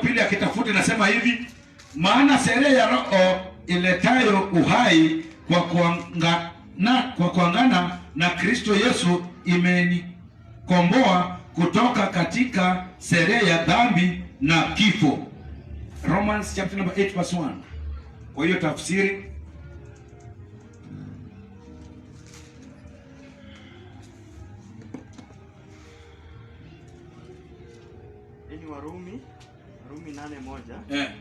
pili akitafuta inasema hivi, maana sheria ya Roho iletayo uhai kwa kuangana na Kristo Yesu imenikomboa kutoka katika sheria ya dhambi na kifo. Romans chapter number 8 verse 1. Kwa hiyo tafsiri ni Warumi 8:1.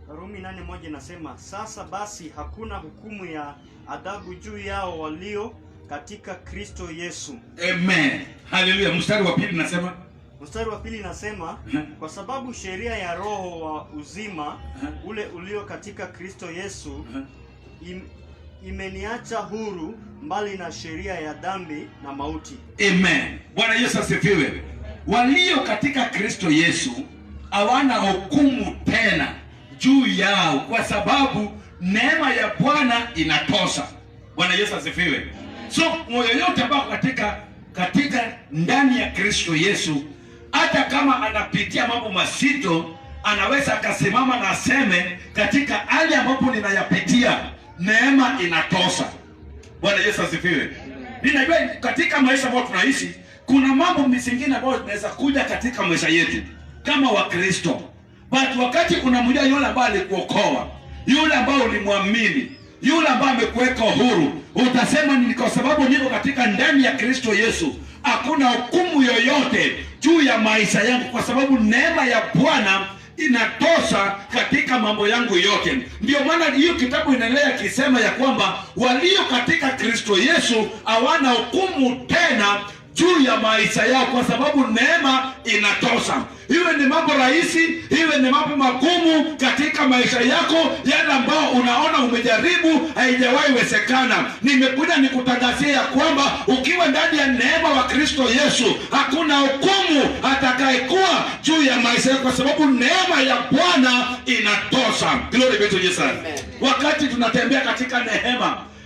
Warumi 8:1 inasema, sasa basi hakuna hukumu ya adhabu juu yao walio katika Kristo Yesu. Amen. Haleluya. Mstari wa pili nasema, kwa sababu sheria ya Roho wa uzima ule ulio katika Kristo Yesu imeniacha huru mbali na sheria ya dhambi na mauti. Amen. Bwana Yesu asifiwe. Walio katika Kristo Yesu hawana hukumu tena juu yao, kwa sababu neema ya Bwana inatosha. Bwana Yesu asifiwe. So moyo yote ambao katika ndani ya Kristo Yesu, hata kama anapitia mambo mazito, anaweza akasimama na aseme, katika hali ambapo ninayapitia neema inatosha. Bwana Yesu asifiwe. Ninajua katika maisha ambayo tunaishi kuna mambo mengine ambayo tunaweza kuja katika maisha yetu kama Wakristo, but wakati kuna mmoja yule ambaye alikuokoa, yule ambaye ulimwamini, yule ambaye amekuweka huru, utasema ni kwa sababu niko katika ndani ya Kristo Yesu, hakuna hukumu yoyote juu ya maisha yangu, kwa sababu neema ya Bwana inatosha katika mambo yangu yote. Ndio maana hiyo kitabu inaendelea kisema ya kwamba walio katika Kristo Yesu hawana hukumu tena juu ya maisha yao, kwa sababu neema inatosha. Iwe ni mambo rahisi, iwe ni mambo magumu katika maisha yako, yale ambao unaona umejaribu haijawahi wezekana, nimekuja nikutangazia ya kwamba ukiwa ndani ya neema wa Kristo Yesu, hakuna hukumu atakayekuwa juu ya maisha yako, kwa sababu neema ya Bwana inatosha. Glory be to Jesus. Wakati tunatembea katika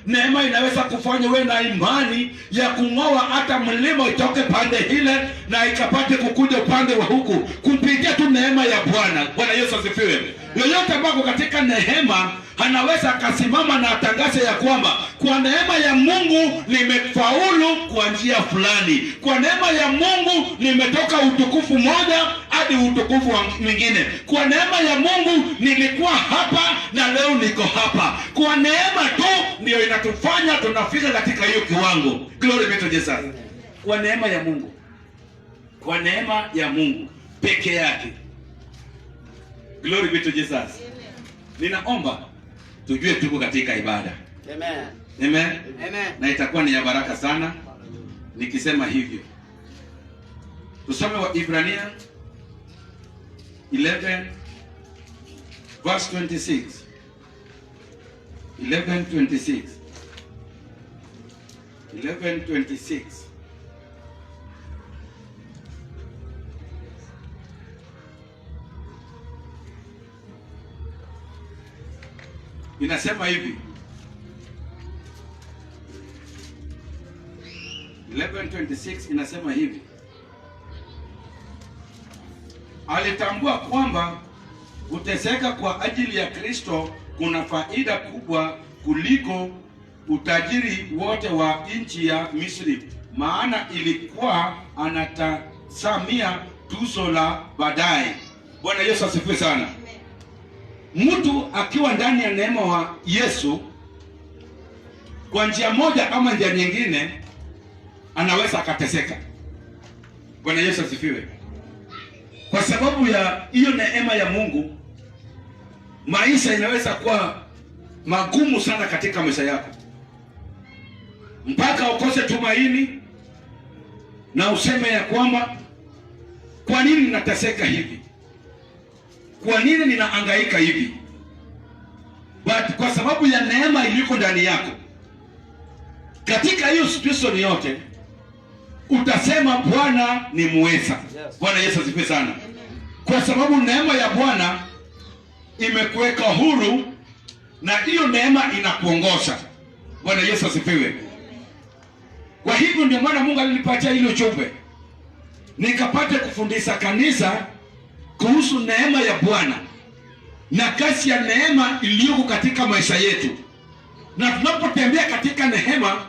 neema inaweza kufanya wewe na imani ya kung'oa hata mlima itoke pande ile na ikapate kukuja upande wa huku kupitia tu neema ya Bwana. Bwana Yesu asifiwe. Yoyote ambako katika neema anaweza akasimama na atangaze ya kwamba kwa neema ya Mungu nimefaulu kwa njia fulani, kwa neema ya Mungu nimetoka utukufu moja hadi utukufu mwingine, kwa neema ya Mungu nilikuwa hapa na leo niko hapa. Kwa neema tu ndio inatufanya tunafika katika hiyo kiwango. Glory be to Jesus. Kwa neema ya Mungu, kwa neema ya Mungu peke yake. Glory be to Jesus. Ninaomba tujue tuko katika ibada. Amen. Amen. Amen. Na itakuwa ni ya baraka sana nikisema hivyo. Tusome wa Ibrania 11 verse 26. 11:26. 11:26. Inasema hivi. 11:26 inasema hivi. Alitambua kwamba kuteseka kwa ajili ya Kristo kuna faida kubwa kuliko utajiri wote wa nchi ya Misri, maana ilikuwa anatazamia tuzo la baadaye. Bwana Yesu asifiwe sana. Mtu akiwa ndani ya neema wa Yesu, kwa njia moja ama njia nyingine, anaweza akateseka. Bwana Yesu asifiwe. Kwa sababu ya hiyo neema ya Mungu, maisha inaweza kuwa magumu sana katika maisha yako, mpaka ukose tumaini na useme ya kwamba kwa nini ninateseka hivi? Kwa nini ninahangaika hivi? But kwa sababu ya neema iliko ndani yako, katika hiyo situation yote utasema Bwana ni muweza. Bwana Yesu asifiwe sana. Kwa sababu neema ya Bwana imekuweka huru, na hiyo neema inakuongoza. Bwana Yesu asifiwe. Kwa hivyo ndio maana Mungu alinipatia hilo ujumbe, nikapate kufundisha kanisa kuhusu neema ya Bwana na kasi ya neema iliyoko katika maisha yetu. Na tunapotembea katika neema,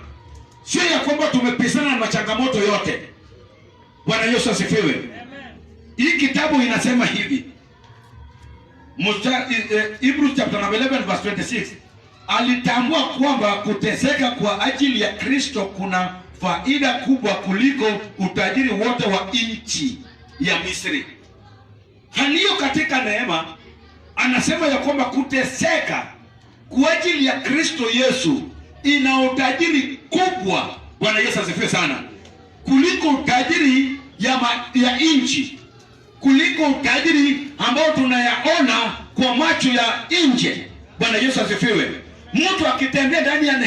sio ya kwamba tumepishana na machangamoto yote. Bwana Yesu asifiwe. Hii kitabu inasema hivi, Hebrews chapter 11 verse 26, alitambua kwamba kuteseka kwa ajili ya Kristo kuna faida kubwa kuliko utajiri wote wa nchi ya Misri. Haliyo katika neema anasema ya kwamba kuteseka kwa ajili ya Kristo Yesu ina utajiri kubwa, Bwana Yesu asifiwe sana, kuliko utajiri ya nchi, kuliko utajiri ambao tunayaona kwa macho ya nje. Bwana Yesu asifiwe. Mtu akitembea ndani ya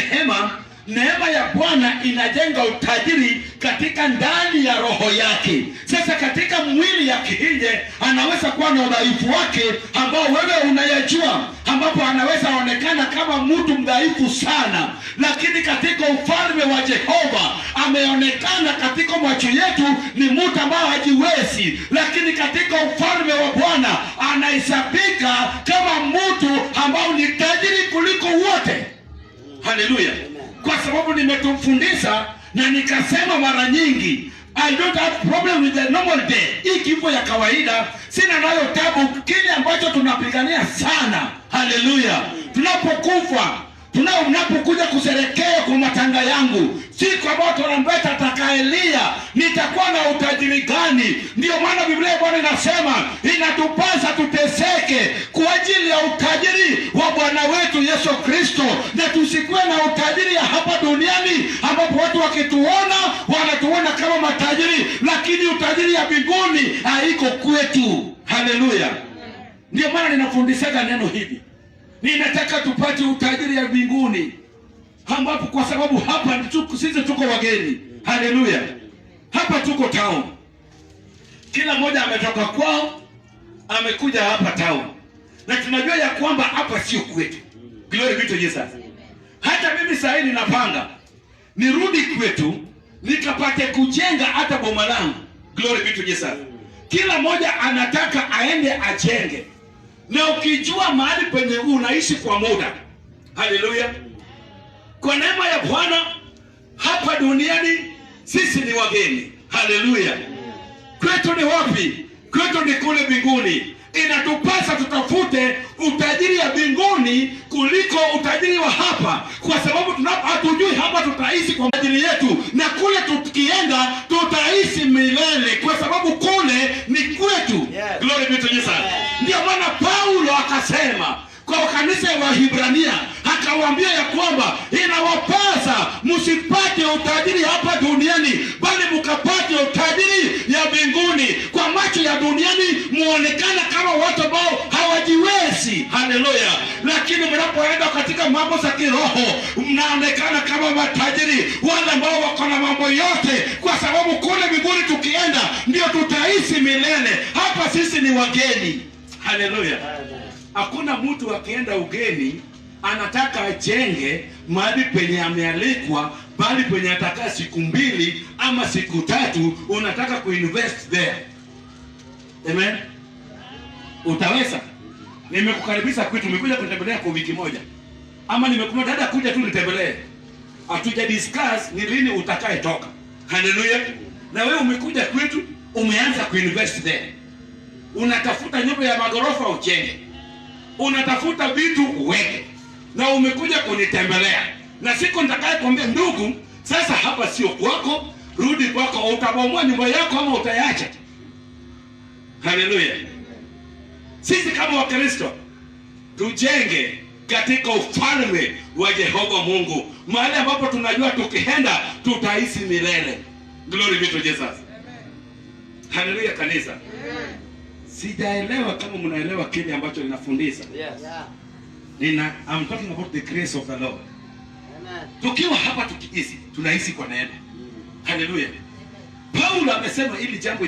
neema ya Bwana inajenga utajiri katika ndani ya roho yake. Sasa katika mwili ya nje anaweza kuwa na udhaifu wake ambao wewe unayajua, ambapo anaweza onekana kama mtu mdhaifu sana, lakini katika ufalme wa Jehova ameonekana katika macho yetu ni mtu ambaye hajiwezi, lakini katika ufalme wa Bwana anahesabika kama mtu ambao ni tajiri kuliko wote. Haleluya. Kwa sababu nimetufundisha na nikasema mara nyingi, I don't have problem with the normal day. Hii kifo ya kawaida sina nayo tabu. Kile ambacho tunapigania sana, haleluya, tunapokufa, unapokuja kusherekea kwa matanga yangu, siku ambayo tunambeta atakaelia, nitakuwa na utajiri gani? Ndio maana Biblia ya Bwana inasema inatupasa tuteseke kwa ajili ya utajiri wa Bwana wetu Yesu Kristo, na tusikuwe na utajiri ya hapa duniani ambapo watu wakituona wanatuona kama matajiri, lakini utajiri ya mbinguni haiko kwetu. Haleluya. Ndio maana ninafundisha neno hivi, ninataka tupate utajiri ya mbinguni, ambapo kwa sababu hapa sisi tuko wageni. Haleluya. Hapa tuko town, kila mmoja ametoka kwao amekuja hapa town, na tunajua ya kwamba hapa sio kwetu. Glory be to Jesus. Hata mimi sasa ninapanga nirudi kwetu nikapate kujenga hata boma langu. Glory be to Jesus. Kila mmoja anataka aende ajenge, na ukijua mahali penye unaishi kwa muda. Haleluya. Kwa neema ya Bwana hapa duniani sisi ni wageni. Haleluya. Kwetu ni wapi? Kwetu ni kule mbinguni. Inatupasa tutafute utajiri ya mbinguni kuliko utajiri wa hapa, kwa sababu hatujui hapa tutaishi kwa ajili yetu, na kule tukienda tutaishi milele, kwa sababu kule ni kwetu. Yes. Glory be to Jesus. Ndio maana Paulo akasema kwa kanisa wa Hibrania, akawaambia ya kwamba inawapasa msipate utajiri hapa duniani, bali mkapate utajiri ya mbinguni. Kwa macho ya duniani muonekana kama watu ambao hawajiwezi. Haleluya. Lakini mnapoenda katika mambo za kiroho mnaonekana kama matajiri, wale ambao wako na mambo yote, kwa sababu kule mbinguni tukienda ndio tutaishi milele. Hapa sisi ni wageni. Haleluya. Hakuna mtu akienda ugeni anataka ajenge mahali penye amealikwa, bali penye atakaa siku 2 ama siku 3, unataka kuinvest there. Amen. Utaweza? Nimekukaribisha kwetu, umekuja kunitembelea kwa wiki moja, ama nimekuja dada kuja tu nitembelee, hatuja discuss ni lini utakaye toka. Haleluya. Na wewe umekuja kwetu, umeanza kuinvest there. Unatafuta nyumba ya magorofa ujenge, unatafuta vitu uweke, na umekuja kunitembelea, na siku nitakaye kwambia ndugu, sasa hapa sio kwako, rudi kwako. Utabomoa nyumba yako ama utaiacha? Haleluya. Sisi kama Wakristo tujenge katika ufalme wa Jehova Mungu, mahali ambapo tunajua tukienda tutaishi milele. Glory be to Jesus. Haleluya kanisa. Sijaelewa kama mnaelewa kile ambacho ninafundisha. Yes. I'm talking about the grace of the Lord. Amen. Tukiwa hapa tukiishi, tunaishi kwa neema. Haleluya. Paulo amesema hili jambo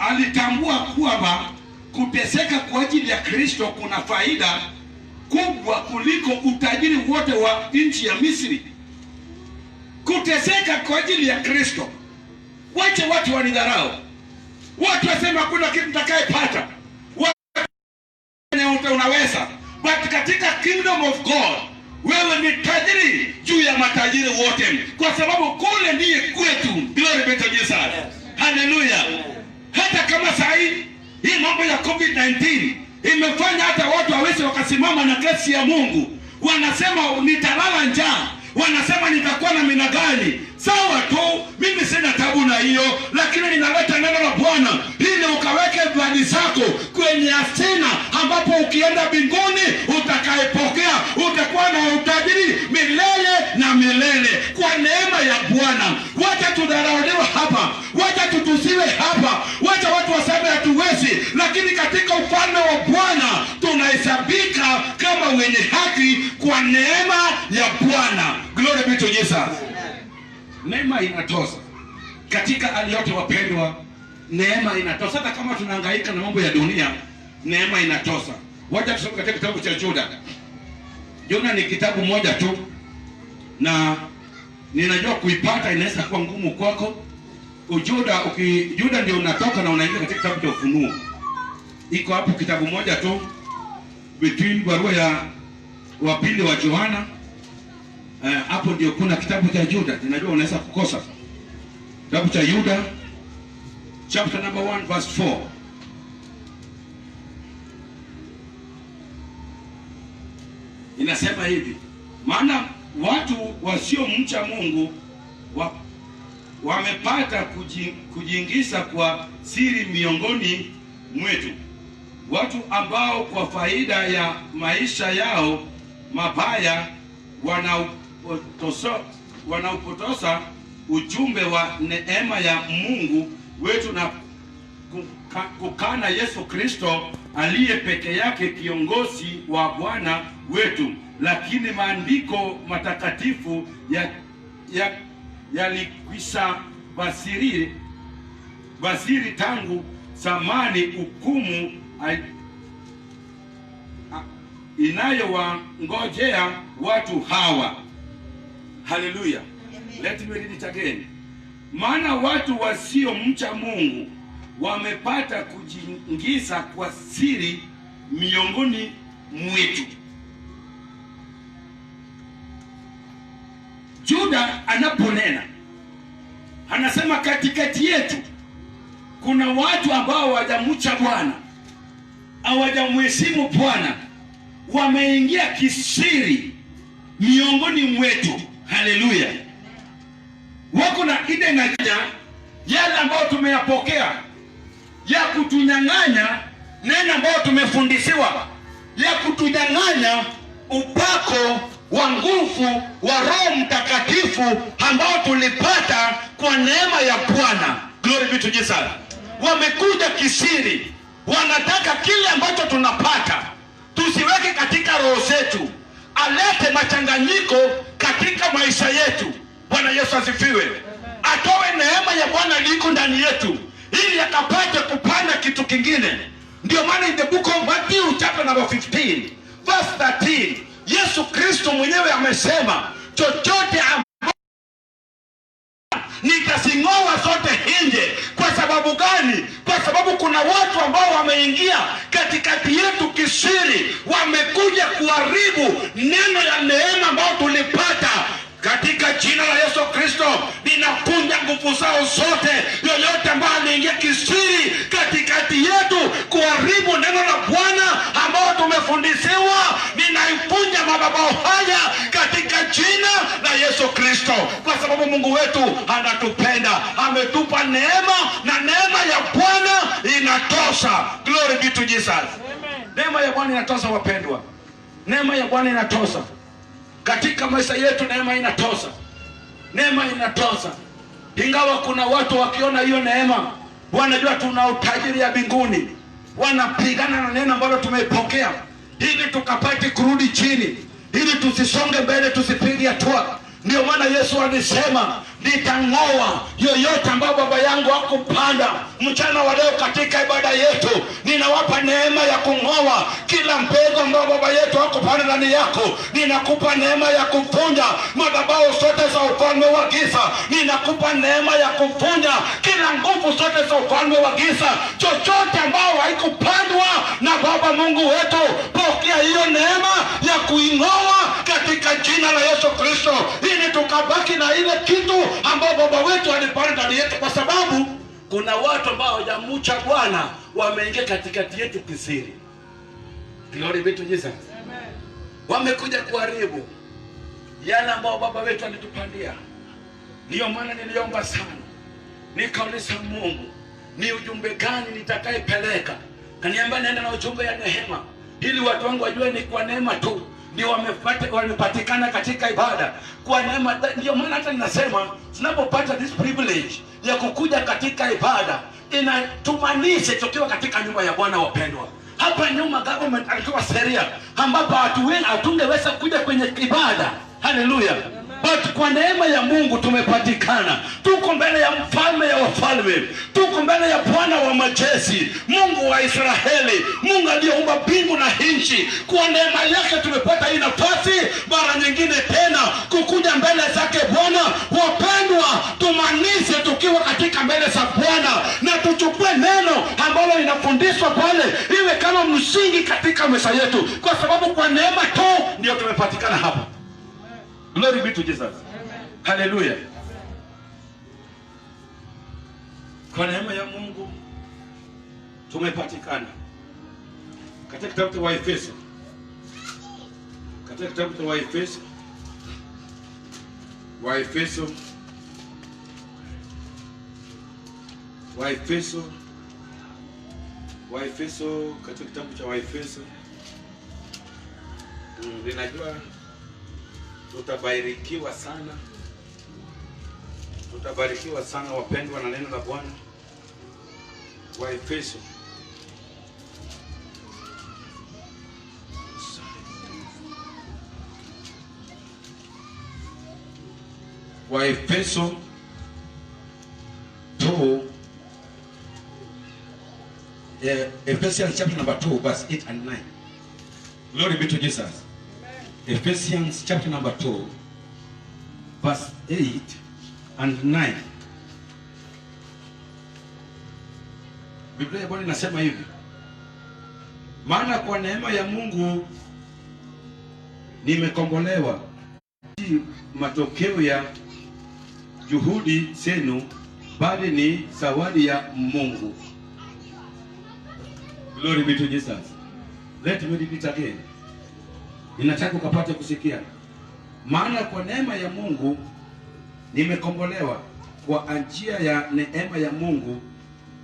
alitambua kwamba kuteseka kwa ajili ya Kristo kuna faida kubwa kuliko utajiri wote wa nchi ya Misri. Kuteseka kwa ajili ya Kristo, wache watu wanidharau, watu wasema hakuna kitu nitakayepata, unaweza, but katika kingdom of God wewe ni tajiri juu ya matajiri wote, kwa sababu kule ndiye kwetu. Glory be to Jesus. Hallelujah. Hata kama saa hii mambo ya COVID-19 imefanya hata watu hawezi wakasimama na kesi ya Mungu, wanasema nitalala njaa, wanasema nitakuwa na mina gani. Sawa tu, mimi sina tabu na hiyo, lakini ninaleta neno la Bwana ili ukaweke bladi zako kwenye hazina, ambapo ukienda mbinguni utakayepokea utakuwa na utajiri milele na milele kwa neema ya Bwana. Wacha tudharauliwe hapa, wacha tutusiwe hapa, wacha watu waseme hatuwezi, lakini katika ufalme wa Bwana tunahesabika kama wenye haki kwa neema ya Bwana. Glory be to Jesus. Neema inatosha katika hali yote wapendwa, neema inatosha. Hata kama tunahangaika na mambo ya dunia, neema inatosha. Wacha tusome katika kitabu cha Juda. Juda ni kitabu moja tu, na ninajua kuipata inaweza kuwa ngumu kwako. Juda ndio unatoka na unaingia katika kitabu cha Ufunuo. Iko hapo kitabu moja tu between barua ya wa pili wa Yohana. Hapo ndio kuna kitabu cha Juda. Ninajua unaweza kukosa. Kitabu cha Juda chapter number 1 verse 4. Inasema hivi: maana watu wasiomcha Mungu wamepata kujiingiza kwa siri miongoni mwetu, watu ambao kwa faida ya maisha yao mabaya wanaupotosa ujumbe wa neema ya Mungu wetu na kukana Yesu Kristo aliye peke yake kiongozi wa Bwana wetu. Lakini maandiko matakatifu yalikwisha basiri tangu zamani hukumu inayowangojea watu hawa. Hallelujah. Let me read it again. Maana watu wasiomcha Mungu wamepata kujiingiza kwa siri miongoni mwetu. Juda anaponena anasema katikati yetu kuna watu ambao hawajamcha Bwana, hawajamheshimu Bwana, wameingia kisiri miongoni mwetu. Haleluya. Wako na idenganya yale ambayo tumeyapokea, ya kutunyang'anya neno ambayo tumefundishiwa, ya kutunyang'anya upako wa nguvu wa Roho Mtakatifu ambao tulipata kwa neema ya Bwana. Glory be to Jesus. Wamekuja kisiri, wanataka kile ambacho tunapata tusiweke katika roho zetu, alete machanganyiko katika maisha yetu. Bwana Yesu asifiwe. Atoe neema ya Bwana liko ndani yetu ili akapate kupanda kitu kingine. Ndio maana in the book of Matthew chapter number 15 verse 13 Yesu Kristo mwenyewe amesema, chochote nitasing'oa zote nje. Kwa sababu gani? Kwa sababu kuna watu ambao wameingia katikati yetu kisiri, wamekuja kuharibu neno ya neema ambayo tulipata. Katika jina la Yesu Kristo ninapunja nguvu zao zote. Yoyote ambaye anaingia kisiri katikati yetu kuharibu neno la Bwana ambao tumefundishiwa, ninaipunja madhabahu haya katika jina la Yesu Kristo, kwa sababu Mungu wetu anatupenda, ametupa neema, na neema ya Bwana inatosha. Glory be to Jesus. Amen. Neema ya Bwana inatosha wapendwa. Neema ya Bwana inatosha. Katika maisha yetu neema inatosha. Neema inatosha. Ingawa kuna watu wakiona hiyo neema, wanajua tuna utajiri ya mbinguni, wanapigana na neno ambalo tumeipokea ili tukapate kurudi chini, ili tusisonge mbele, tusipige hatua. Ndio maana Yesu alisema nitang'oa yoyote ambayo baba yangu hakupanda. Mchana wa leo katika ibada yetu ninawapa neema ya kung'oa kila mbegu ambayo baba yetu hakupanda ndani yako. Ninakupa neema ya kuvunja madhabahu zote za ufalme wa giza. Ninakupa neema ya kuvunja kila nguvu zote za ufalme wa giza. Chochote ambao haikupandwa na Baba Mungu wetu, pokea hiyo neema ya kuing'oa katika jina la Yesu Kristo, ili tukabaki na ile kitu ambao baba wetu alipanda ndani yetu, kwa sababu kuna watu ambao hawajamcha Bwana wameingia katikati yetu kisiri. Glory be to Jesus. Amen. Wamekuja kuharibu yale ambao baba wetu alitupandia. Ndio maana niliomba sana, nikauliza Mungu, ni ujumbe gani nitakayepeleka? Kaniambia nenda na ujumbe ya neema, ili watu wangu wajue ni kwa neema tu ndio wamepatikana katika ibada, kwa neema. Ndio maana hata ninasema tunapopata this privilege ya kukuja katika ibada, inatumanisha tukiwa katika nyumba ya Bwana. Wapendwa, hapa nyuma government alitoa sheria ambapo hatungeweza kuja kwenye ibada. Haleluya. But kwa neema ya Mungu tumepatikana. Tuko mbele ya mfalme ya wafalme, tuko mbele ya Bwana wa majeshi, Mungu wa Israeli, Mungu aliyeumba mbingu na nchi. Kwa neema yake tumepata hii nafasi mara nyingine tena kukuja mbele zake Bwana. Wapendwa, tumanishe tukiwa katika mbele za Bwana, na tuchukue neno ambalo linafundishwa pale iwe kama msingi katika maisha yetu, kwa sababu kwa neema tu ndio tumepatikana hapa. Glory be to Jesus. Hallelujah. Kwa neema ya Mungu tumepatikana. Katika kitabu cha Waefeso, katika kitabu cha Waefeso, Waefeso, Waefeso, Waefeso, katika kitabu cha Waefeso, ninajua tutabarikiwa sana, tutabarikiwa sana wapendwa na neno la Bwana. Waefeso, Waefeso 2, Ephesians chapter number 2 verse 8 and 9. Glory be to Jesus. Ephesians chapter number 2 verse 8 and 9. Biblia ya Bwana inasema hivi: maana kwa neema ya Mungu nimekombolewa, si matokeo ya juhudi zenu, bali ni zawadi ya Mungu. Glory be to Jesus. Let me read it again. Ninataka ukapate kusikia. Maana kwa neema ya Mungu nimekombolewa, kwa njia ya neema ya Mungu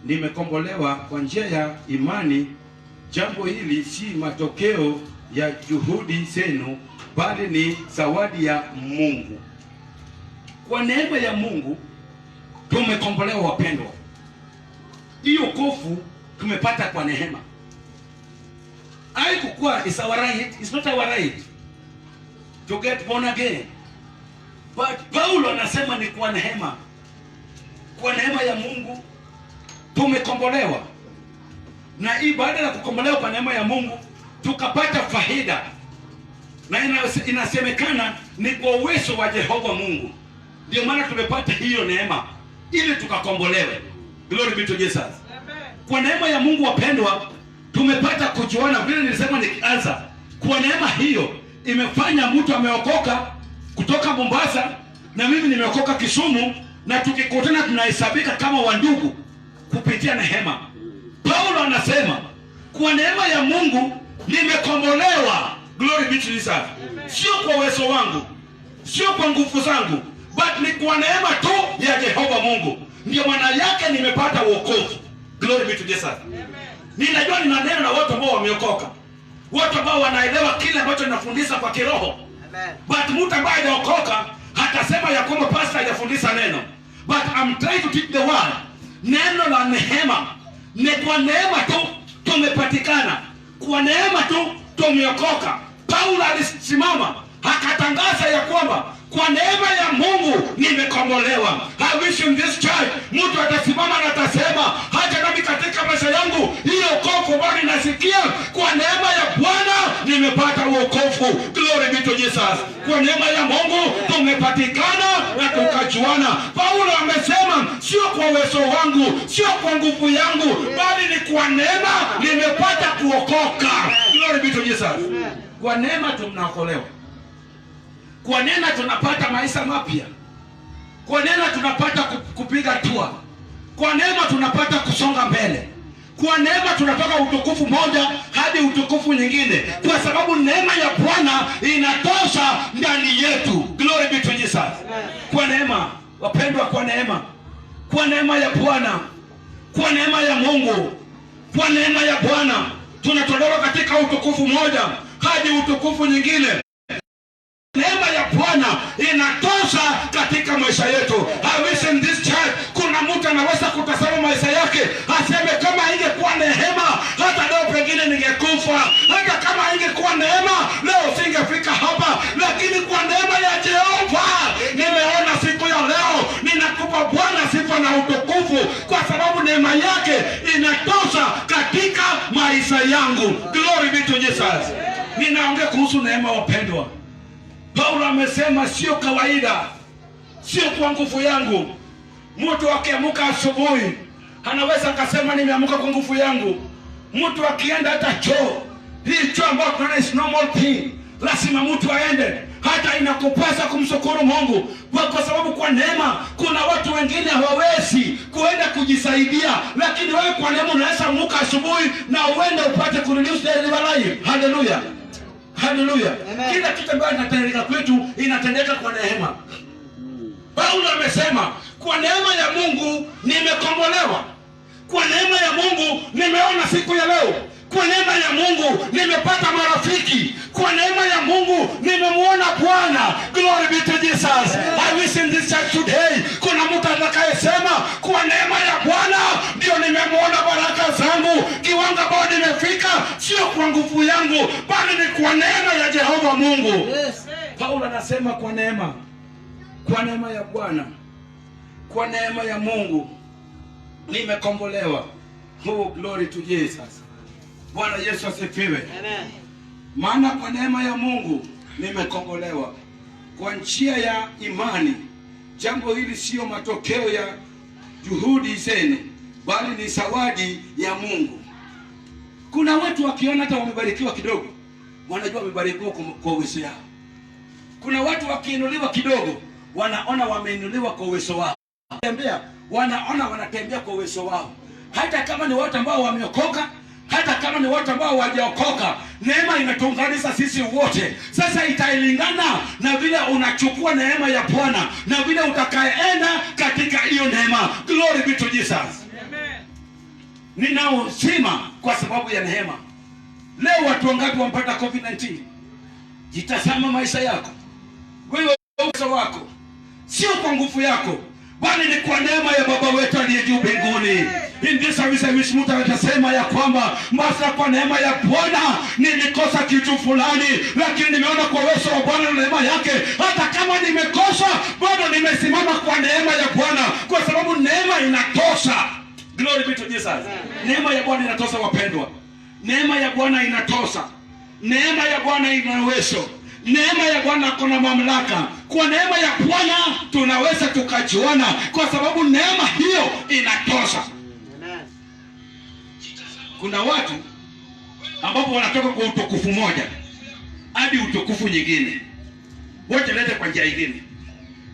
nimekombolewa kwa njia ya imani. Jambo hili si matokeo ya juhudi zenu, bali ni zawadi ya Mungu. Kwa neema ya Mungu tumekombolewa wapendwa. Hiyo wokovu tumepata kwa neema. Haikuwa is our right, it's not our right to get born again. But Paulo anasema ni kwa neema. Kwa neema ya Mungu tumekombolewa. Na hii baada ya kukombolewa kwa neema ya Mungu tukapata faida. Na inasemekana ni kwa uwezo wa Jehova Mungu. Ndio maana tumepata hiyo neema ili tukakombolewe. Glory be to Jesus. Amen. Kwa neema ya Mungu wapendwa, tumepata kujuana. Vile nilisema nikianza, kwa neema hiyo imefanya mtu ameokoka kutoka Mombasa na mimi nimeokoka Kisumu, na tukikutana tunahesabika kama wandugu kupitia neema. Paulo anasema kwa neema ya Mungu nimekombolewa. Glory be to Jesus. Sio kwa uwezo wangu, sio kwa nguvu zangu, but ni kwa neema tu ya Jehova Mungu. Ndio maana yake nimepata wokovu. Glory be to Jesus. Ninajua ninanena na watu ambao wameokoka, watu ambao wanaelewa kile ambacho ninafundisha kwa kiroho. Amen. But mtu ambaye hajaokoka hatasema ya kwamba pastor hajafundisha neno. But I'm trying to teach the word. Neno la neema. Ni kwa neema tu tumepatikana. Kwa neema tu tumeokoka. Paulo alisimama akatangaza ya kwamba Kwa neema ya Mungu nimekombolewa. I wish in this church mtu atasimama na atasema, hata nami katika maisha yangu hiyo wokovu bado ninasikia, kwa neema ya Bwana nimepata wokovu. Glory be to Jesus. Kwa neema ya Mungu tumepatikana na tukajuana. Paulo amesema sio kwa uwezo wangu, sio kwa nguvu yangu, bali ni kwa neema nimepata kuokoka. Glory be to Jesus. Kwa neema tunaokolewa. Kwa neema tunapata maisha mapya. Kwa neema tunapata kupiga hatua. Kwa neema tunapata kusonga mbele. Kwa neema tunatoka utukufu moja hadi utukufu nyingine, kwa sababu neema ya Bwana inatosha ndani yetu. Glory be to Jesus. Kwa neema, wapendwa, kwa neema. Kwa neema ya Bwana, kwa neema ya Mungu, kwa neema ya Bwana tunatolewa katika utukufu moja hadi utukufu nyingine. Neema ya Bwana inatosha katika maisha yetu. I wish in this church kuna mtu anaweza kutazama maisha yake aseme, kama ingekuwa neema hata leo pengine ningekufa, hata kama ingekuwa neema leo singefika hapa, lakini kwa neema ya Jehova nimeona siku ya leo. Ninakupa Bwana sifa na utukufu kwa sababu neema yake inatosha katika maisha yangu. Glory be to Jesus. Ninaongea kuhusu neema, wapendwa. Paulo amesema sio kawaida, sio kwa nguvu yangu. Mtu akiamka asubuhi anaweza akasema nimeamka kwa nguvu yangu. Mtu akienda hata choo, hii choo ambayo tunaona is normal thing, lazima mtu aende. Hata inakupasa kumshukuru Mungu kwa sababu kwa neema kuna watu wengine hawawezi kuenda kujisaidia, lakini wewe kwa neema unaweza amka asubuhi na uende upate kureduce the life. Hallelujah. Hallelujah. Kila kitu ambacho kinatendeka kwetu inatendeka kwa neema. Paulo amesema kwa neema ya Mungu nimekombolewa. Kwa neema ya Mungu nimeona siku ya leo. Kwa neema ya Mungu nimepata marafiki. Kwa neema ya Mungu nimemuona Bwana. Glory be to Jesus. I wish in this church today kuna mtu atakayesema kwa neema ya Bwana ndio nimemuona baraka zangu. Kiwango bado nimefika, sio kwa nguvu yangu, bali ni kwa neema ya Jehova Mungu. Paulo anasema kwa neema. Kwa neema ya Bwana, kwa neema ya Mungu nimekombolewa. Oh, glory to Jesus. Bwana Yesu asifiwe. Amen. Maana kwa neema ya Mungu nimekombolewa kwa njia ya imani. Jambo hili sio matokeo ya juhudi zenu, bali ni zawadi ya Mungu. Kuna watu wakiona hata wamebarikiwa kidogo, wanajua wamebarikiwa kwa uwezo wao. Kuna watu wakiinuliwa kidogo, wanaona wameinuliwa kwa uwezo wao. Wanaona wanatembea kwa uwezo wao. Hata kama ni watu ambao wameokoka, hata kama ni watu ambao hawajaokoka, neema imetuunganisha sisi wote. Sasa itailingana na vile unachukua neema ya Bwana na vile utakayeenda katika hiyo neema. Glory be to Jesus. Amen. Ninaosema kwa sababu ya neema. Leo watu wangapi wampata COVID-19? Jitazama maisha yako. Wewe uwezo wako sio kwa nguvu yako, bali ni kwa neema ya Baba wetu aliye juu mbinguni. Ndiyo sababu mtu atasema ya kwamba mbasa kwa neema ya Bwana nilikosa kitu fulani, lakini nimeona kwa uwezo wa Bwana na neema yake, hata kama nimekosa bado nimesimama kwa neema ya Bwana, kwa sababu neema inatosha. Glory be to Jesus. Neema ya Bwana inatosha, wapendwa. Neema ya Bwana inatosha. Neema ya Bwana ina uwezo. Neema ya Bwana kuna mamlaka. Kwa neema ya Bwana tunaweza tukajiona, kwa sababu neema hiyo inatosha. Kuna watu ambapo wanatoka kwa utukufu moja hadi utukufu nyingine, wote lete kwa njia nyingine.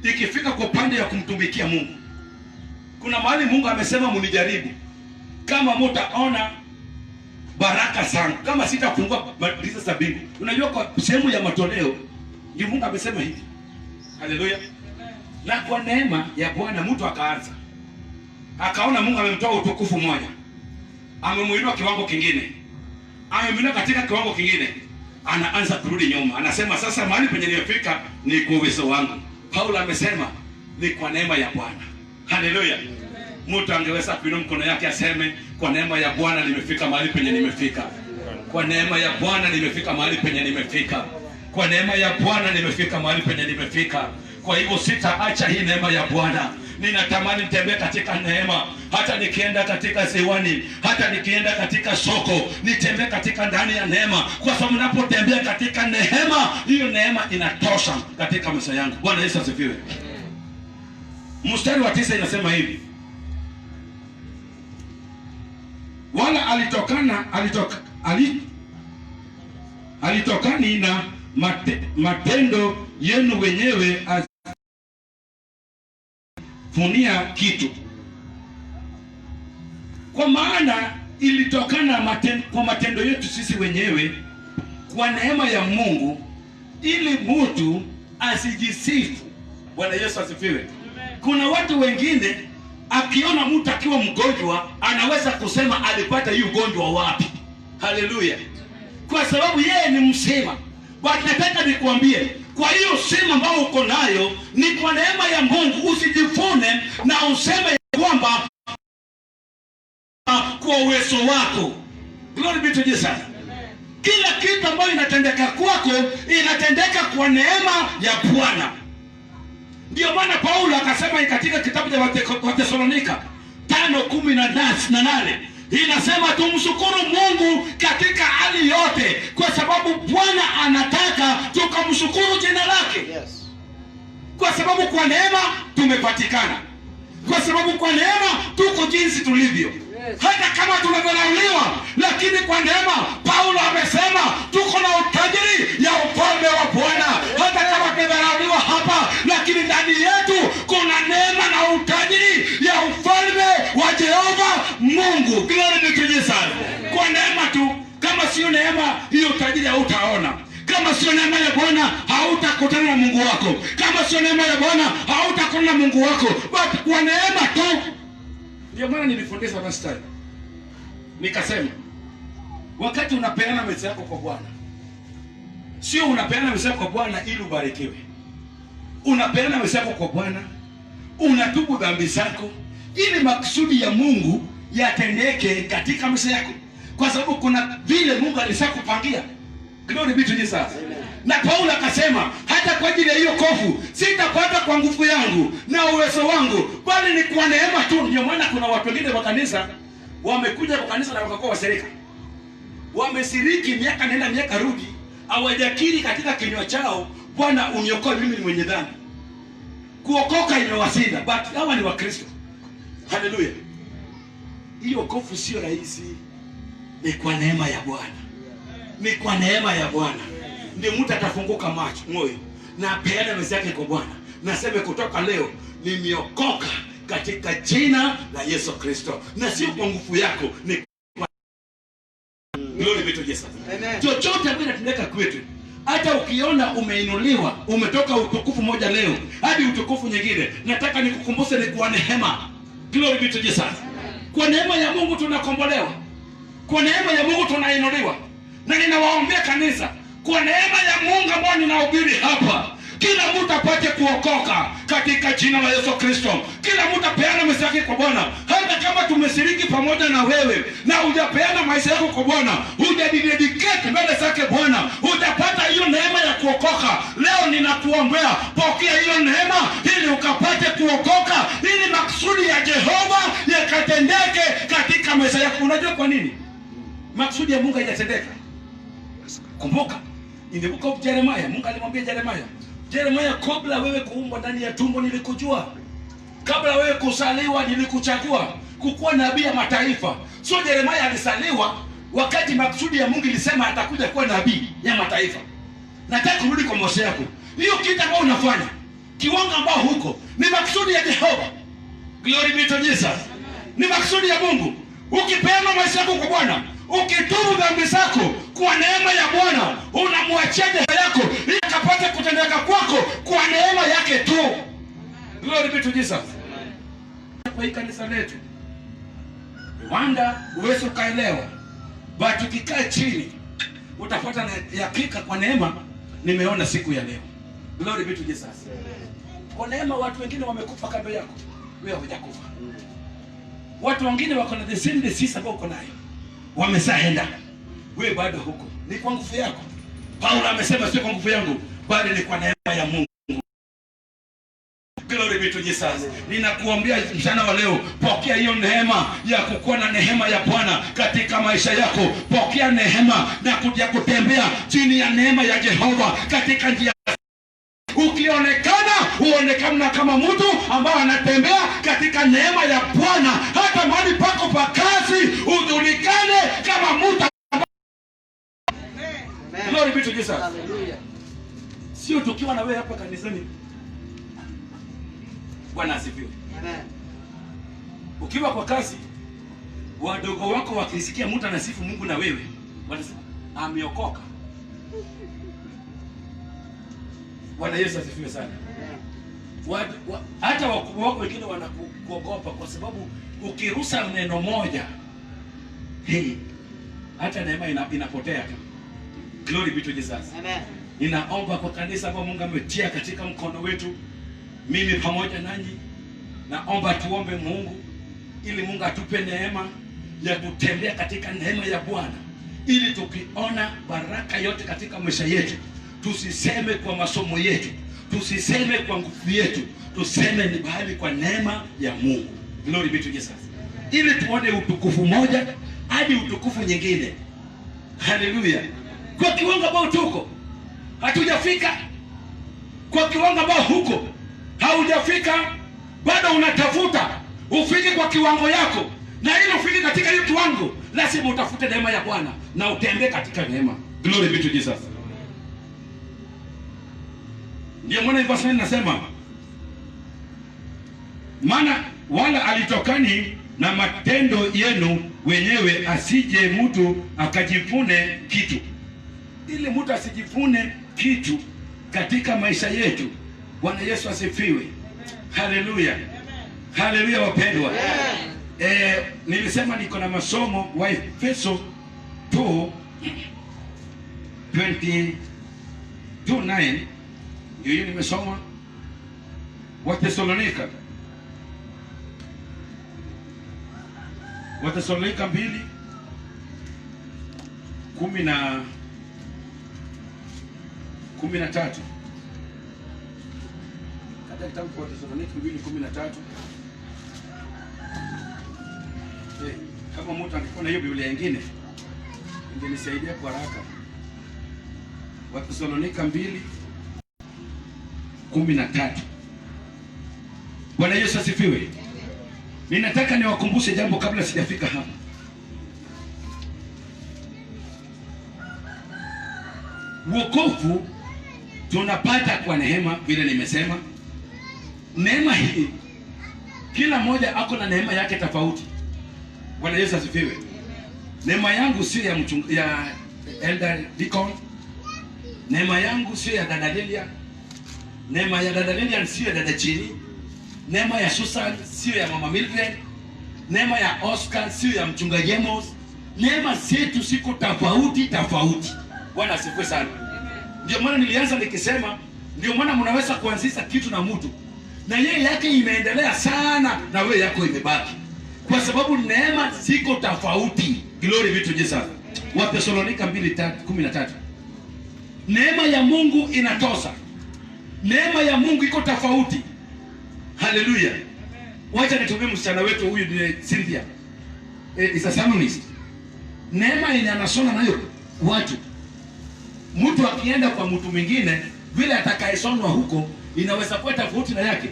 Ikifika kwa upande ya kumtumikia Mungu, kuna mahali Mungu amesema mnijaribu kama mtaona baraka zangu, kama sitafungua madirisha za mbingu. Unajua kwa sehemu ya matoleo ndio Mungu amesema hivi. Haleluya. Na kwa neema ya Bwana mtu akaanza, akaona Mungu amemtoa utukufu moja, amemuinua kiwango kingine, amemuinua katika kiwango kingine, anaanza kurudi nyuma. Anasema sasa mahali penye nimefika ni kwa uwezo wangu. Paulo amesema ni kwa neema ya Bwana. Haleluya. Mtu angeweza kuinua mkono yake aseme kwa neema ya Bwana nimefika mahali penye nimefika. Kwa neema ya Bwana nimefika mahali penye nimefika. Kwa neema ya Bwana nimefika mahali penye nimefika. Kwa hivyo sitaacha hii neema ya Bwana. Ninatamani nitembee katika neema, hata nikienda katika ziwani, hata nikienda katika soko, nitembee katika ndani ya neema, kwa sababu ninapotembea katika neema, hiyo neema inatosha katika maisha yangu. Bwana Yesu asifiwe. Mstari wa 9 inasema hivi: wala alitokani na matendo yenu wenyewe funia kitu, kwa maana ilitokana kwa matendo yetu sisi wenyewe kwa neema ya Mungu, ili mtu asijisifu. Bwana Yesu asifiwe. Kuna watu wengine akiona mtu akiwa mgonjwa anaweza kusema alipata hii ugonjwa wapi? Haleluya. Kwa sababu yeye ni mzima. Nataka nikuambie, kwa hiyo sema ambao uko nayo ni kwa neema ya Mungu. Usijifune na useme kwamba kwa uwezo wako. Glory be to Jesus. Kila kitu ambayo inatendeka kwako inatendeka kwa neema ya Bwana. Ndio maana Paulo akasema katika kitabu cha Wathesalonika 5:18 inasema tumshukuru Mungu katika hali yote, kwa sababu Bwana anataka tukamshukuru jina lake. Yes. Kwa sababu kwa neema tumepatikana, kwa sababu kwa neema tuko jinsi tulivyo. Yes. Hata kama tunadharauliwa, lakini kwa neema Paulo amesema tuko na utajiri ya ufalme wa Bwana. Hata kama tunadharauliwa hapa, lakini ndani yetu kuna neema na utajiri ya ufalme wa Jehova Mungu. Glory be to Jesus. Kwa neema tu. Kama sio neema, hiyo utajiri hautaona. Kama sio neema ya Bwana, hautakutana na Mungu wako. Kama sio neema ya Bwana, hautakutana na Mungu wako. But kwa neema tu. Ndio maana nilifundisha last time, nikasema wakati unapeana maisha yako kwa Bwana, sio unapeana maisha yako kwa Bwana ili ubarikiwe. Unapeana maisha yako kwa Bwana, unatubu dhambi zako ili makusudi ya Mungu yatendeke katika maisha yako, kwa sababu kuna vile Mungu alishakupangia. Glory be to Jesus. Na Paulo akasema hata kwa ajili ya hiyo kofu sitapata kwa nguvu yangu na uwezo wangu, bali ni kwa neema tu. Ndio maana kuna watu wengine wa kanisa wamekuja kwa kanisa na wakakuwa washirika, wameshiriki miaka nenda miaka rudi, hawajakiri katika kinywa chao, Bwana uniokoe, mimi ni mwenye dhambi. Kuokoka imewashinda, but hawa ni Wakristo. Haleluya. Hiyo kofu sio rahisi, ni kwa neema ya Bwana. Ni kwa neema ya Bwana ndio mtu atafunguka macho moyo na apeane maisha yake kwa Bwana. Nasema kutoka leo nimeokoka katika jina la Yesu Kristo, na sio kwa nguvu yako, ni kwa glory be to Jesus. Chochote ambacho tunataka kwetu, hata ukiona umeinuliwa, umetoka utukufu moja leo hadi utukufu nyingine, nataka nikukumbushe ni kwa neema. Glory be to Jesus. Kwa neema ya Mungu tunakombolewa, kwa neema ya Mungu tunainuliwa. Na ninawaombea kanisa, kwa neema ya Mungu ambayo ninahubiri hapa, kila mtu apate kuokoka katika jina la Yesu Kristo. Kila mtu apeane maisha yake kwa Bwana. Hata kama tumeshiriki pamoja na wewe na hujapeana maisha yako kwa Bwana, hujadedicate mbele zake Bwana, hujapata hiyo neema ya kuokoka, leo ninakuombea pokea hiyo neema ili ukapate kuokoka, ili makusudi ya Jehova yakatendeke katika maisha yako. Unajua kwa nini makusudi ya Mungu hayajatendeka? Kumbuka, Kumbuka Yeremia, Mungu alimwambia Yeremia, kabla wewe kuumbwa ndani ya tumbo nilikujua. Kabla wewe kusaliwa nilikuchagua kukuwa nabii ya mataifa. So Yeremia alisaliwa wakati makusudi ya Mungu ilisema atakuja kuwa nabii ya mataifa. Nataka kurudi kwa maisha yako. Hiyo kitu ambacho unafanya, kiwango ambao huko, ni makusudi ya Jehova. Glory be to Jesus. Ni makusudi ya Mungu. Ukipeana maisha yako kwa Bwana, ukitubu dhambi zako kwa neema ya Bwana, unamwachia yako ili akapate kutendeka kwako kwa neema yake tu. Glory be to Jesus. Kwa hii kanisa letu, Rwanda uwezo kaelewa, but ukikaa chini utapata na hakika kwa neema nimeona siku ya leo. Glory be to Jesus. Kwa neema watu wengine wamekufa kando yako, wewe hujakufa. Watu wengine wako na the same disease ambao uko nayo, wamesaenda, wewe bado huko. Ni kwa nguvu yako. Paulo amesema sio kwa nguvu yangu, bali ni kwa neema ya Mungu. be to Jesus. Ninakuambia mchana wa leo, pokea hiyo neema ya kukuwa na neema ya Bwana katika maisha yako. Pokea neema na kuja kutembea chini ya neema ya Jehova katika njia. Ukionekana huonekana kama mtu ambaye anatembea katika neema ya Bwana. Hata mahali pako pa kazi ujulikane kama mtu. Glory be to Jesus. Hallelujah. Sio tukiwa na wewe hapa kanisani. Bwana asifiwe. Amen. Ukiwa kwa kazi, wadogo wako wakisikia mtu anasifu Mungu na wewe, wanasema ameokoka. Bwana Yesu asifiwe sana. Hata wakubwa wako wengine wanakuogopa kwa sababu ukirusa neno moja, hata neema inapotea. Glory be to Jesus. Amen. Ninaomba kwa kanisa ambao Mungu ametia katika mkono wetu, mimi pamoja nanyi, naomba tuombe Mungu ili Mungu atupe neema ya kutembea katika neema ya Bwana, ili tukiona baraka yote katika maisha yetu, tusiseme kwa masomo yetu, tusiseme kwa nguvu yetu, tuseme ni bahali kwa neema ya Mungu. Glory be to Jesus. Ili tuone utukufu moja hadi utukufu nyingine. Hallelujah. Kwa kiwango ambao tuko hatujafika, kwa kiwango ambao huko haujafika, bado unatafuta ufike kwa kiwango yako, na ili ufike katika hiyo kiwango lazima utafute neema ya Bwana na utembee katika neema. Glory be to Jesus. Ndio maana verse 9 nasema, maana wala alitokani na matendo yenu wenyewe, asije mtu akajivune kitu. Ili mtu asijivune kitu katika maisha yetu. Bwana Yesu asifiwe. Haleluya. Haleluya wapendwa. Nilisema niko na masomo wa Efeso 2:22-9. Hiyo nimesoma. Wathesalonika 2:13. Katika kitabu cha Wathesalonika 2:13. Kama mtu angekuwa na hiyo Biblia nyingine ingenisaidia kwa haraka. Wathesalonika 2:13. Bwana Yesu asifiwe. Ninataka niwakumbushe jambo kabla sijafika hapa. Wokovu tunapata kwa neema, vile nimesema. Neema hii kila mmoja ako na neema yake tofauti. Bwana Yesu asifiwe. Neema yangu sio ya Elder Deacon. Neema yangu sio ya dada Delia. Neema ya dada Delia sio ya dada Chini. Neema ya Susan sio ya mama Mildred. Neema ya Oscar sio ya mchungaji Amos. Neema zetu siko tofauti. Bwana asifiwe sana. Ndio maana nilianza nikisema, ndio maana mnaweza kuanzisha kitu na mtu na yeye yake imeendelea sana na wewe yako imebaki, kwa sababu neema ziko tofauti. Glory be to Jesus. Wathesalonika 2:13. Neema ya Mungu inatosha. Neema ya Mungu iko tofauti. Haleluya. Wacha nitumie msichana wetu huyu ni Cynthia. Is a sermonist. Neema ile anasoma nayo watu. Mtu akienda kwa mtu mwingine, vile atakayesonwa huko inaweza kuwa tofauti na yake.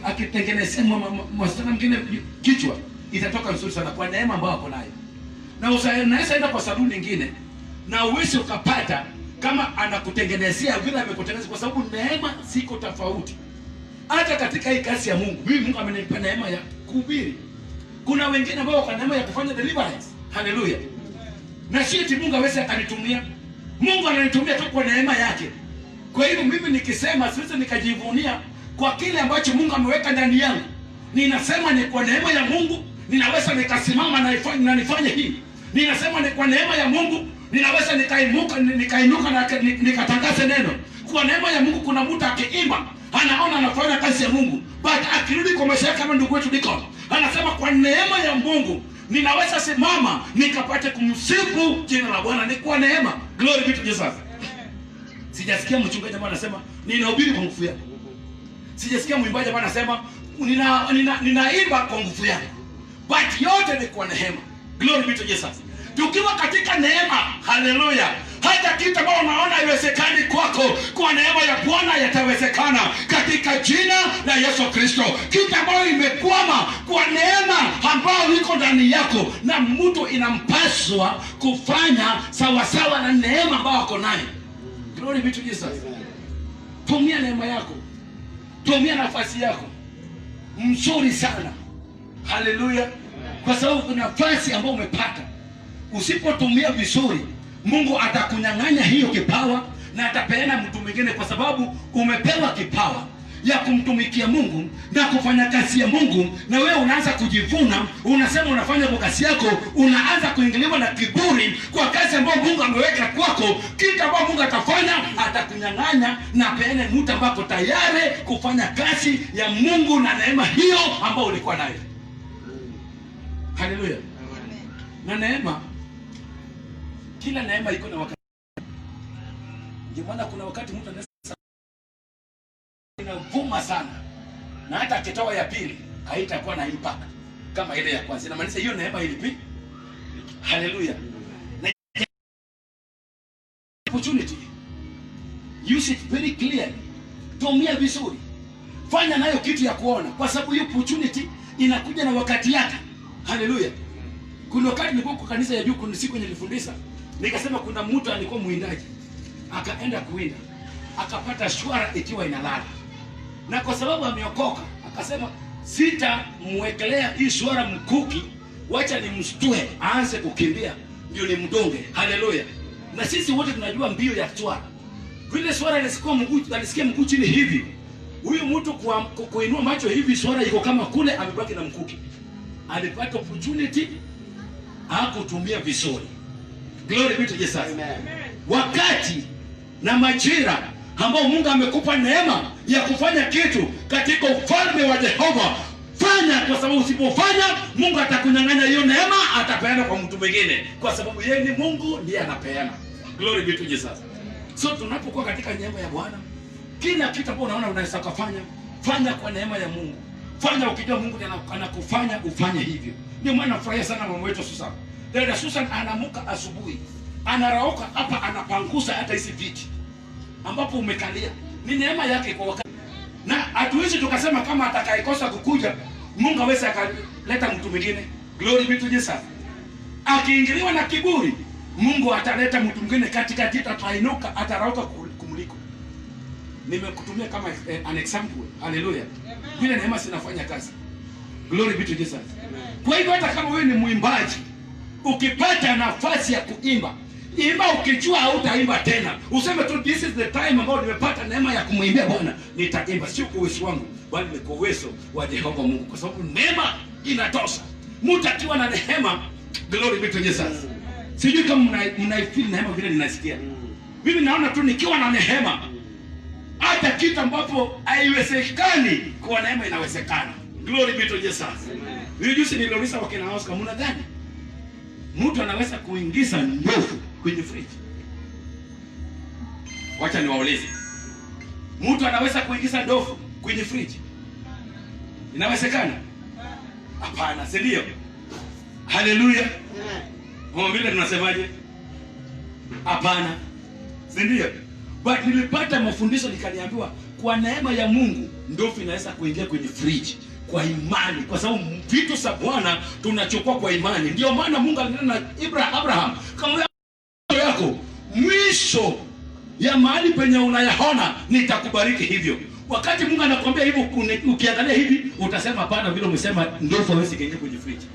Akitengenezea msichana mwingine kichwa, itatoka vizuri sana kwa neema ambayo ako nayo. Na unaweza enda kwa saluni nyingine na uweze ukapata kama anakutengenezea vile amekutengeneza, kwa sababu neema ziko tofauti. Hata katika hii kazi ya Mungu, mimi Mungu amenipa neema ya kuhubiri. Kuna wengine ambao wako neema ya kufanya deliverance. Haleluya. Na sisi Mungu aweze akanitumia. Mungu ananitumia tu kwa neema yake. Kwa hiyo mimi nikisema siwezi nikajivunia kwa kile ambacho Mungu ameweka ndani yangu. Ninasema ni kwa neema ya Mungu ninaweza nikasimama na nifanye hii. Ninasema ni kwa neema ya Mungu ninaweza nikainuka na nikatangaza neno. Kwa neema ya Mungu kuna mtu akiimba anaona anafanya kazi ya Mungu, but akirudi kwa maisha yake kama ndugu wetu Deacon anasema kwa neema ya Mungu ninaweza simama nikapate kumsifu jina la Bwana. Ni kwa neema. Glory be to Jesus. Sijasikia mchungaji ambaye anasema ninahubiri kwa nguvu yake. Sijasikia mwimbaji ambaye anasema ninaimba kwa nguvu yangu. But yote ni kwa neema. Glory be to Jesus. Tukiwa katika neema, haleluya, hata kitu ambao unaona haiwezekani kwako, kwa neema ya Bwana yatawezekana katika jina la Yesu Kristo. Kitu ambayo imekwama, kwa neema ambayo iko ndani yako, na mtu inampaswa kufanya sawa sawa na neema ambayo ako nayo. Glory be to Jesus. Tumia neema yako, tumia nafasi yako mzuri sana, haleluya, kwa sababu kuna nafasi ambayo umepata. Usipotumia vizuri, Mungu atakunyang'anya hiyo kipawa na atapeana mtu mwingine, kwa sababu umepewa kipawa ya kumtumikia Mungu na kufanya kazi ya Mungu, na wewe unaanza kujivuna, unasema unafanya kwa kazi yako, unaanza kuingiliwa na kiburi kwa kazi ambayo Mungu ameweka kwako. Kitu ambacho Mungu atafanya, atakunyang'anya na peane mtu ambaye tayari kufanya kazi ya Mungu na neema hiyo ambayo ulikuwa nayo. Haleluya. Na neema, kila neema iko na wakati. Ndio maana kuna wakati mtu anaweza inavuma sana, na hata akitoa ya pili haitakuwa na impact kama ile ya kwanza. Inamaanisha hiyo neema ilipi. Haleluya. Opportunity, use it very clearly. Tumia vizuri, fanya nayo kitu ya kuona, kwa sababu hiyo opportunity inakuja na wakati yake. Haleluya. Kuna wakati nilikuwa kwa kanisa ya juu, kuna siku nilifundisha, nikasema kuna mtu alikuwa muindaji, akaenda kuinda, akapata shwara ikiwa inalala, na kwa sababu ameokoka akasema sitamwekelea hii shwara mkuki, wacha nimshtue aanze kukimbia ndio ni mdonge. Haleluya. Na sisi wote tunajua mbio ya shwara. Vile shwara alisikia mguu chini hivi, huyu mtu kuinua macho hivi, shwara iko kama kule, amebaki na mkuki. Alipata opportunity, hakutumia vizuri. Glory be to Jesus. Amen. Wakati na majira ambao Mungu amekupa neema ya kufanya kitu katika ufalme wa Jehova, fanya, kwa sababu usipofanya Mungu atakunyang'anya hiyo neema, atapeana kwa mtu mwingine, kwa sababu yeye ni Mungu, ndiye anapeana. Glory be to Jesus. So tunapokuwa katika neema ya Bwana, kila kitu ambacho unaona unaweza kufanya, fanya kwa neema ya Mungu. Fanya ukijua Mungu anakufanya ufanye hivyo. Ndio maana nafurahia sana mama wetu Susan. Dada Susan anaamka asubuhi, anarauka hapa, anapangusa hata hizi viti ambapo umekalia. Ni neema yake kwa wakati. Na hatuwezi tukasema kama atakayekosa kukuja Mungu hawezi akaleta mtu mwingine. Glory be to Jesus. Akiingiliwa na kiburi, Mungu ataleta mtu mwingine katikati, atainuka, atarauka kumuliko. Nimekutumia kama an example. Hallelujah. Vile neema sinafanya kazi. Glory be to Jesus. Kwa hivyo hata kama wewe ni mwimbaji, ukipata nafasi ya kuimba, imba ukijua hautaimba tena. Useme tu this is the time ambao nimepata neema ya kumwimbia Bwana, nitaimba, sio kwa uwezo wangu, bali ni kwa uwezo wa Jehova Mungu, kwa sababu neema inatosha. Mtu akiwa na neema, glory be to Jesus. Sijui kama mnaifeel neema vile ninasikia. Mimi naona tu nikiwa na neema, hata kitu ambapo haiwezekani kwa neema inawezekana. Glory be to Jesus. Juzi niliuliza wakina Oscar, mna gani mtu anaweza kuingiza ndovu kwenye fridge? Wacha niwaulize, mtu anaweza kuingiza ndovu kwenye fridge? Inawezekana? Hapana, si ndio? Haleluya. Vile tunasemaje? Hapana, si ndio? But nilipata mafundisho, nikaniambiwa kwa neema ya Mungu ndovu inaweza kuingia kwenye fridge kwa imani, kwa sababu vitu za Bwana tunachukua kwa imani. Ndio maana Mungu alinena na Abraham, kama yako mwisho ya mahali penye unayaona nitakubariki hivyo. Wakati Mungu anakuambia hivyo, ukiangalia hivi utasema hapana, vile umesema ndovu hawezi kuingia kwenye fridge.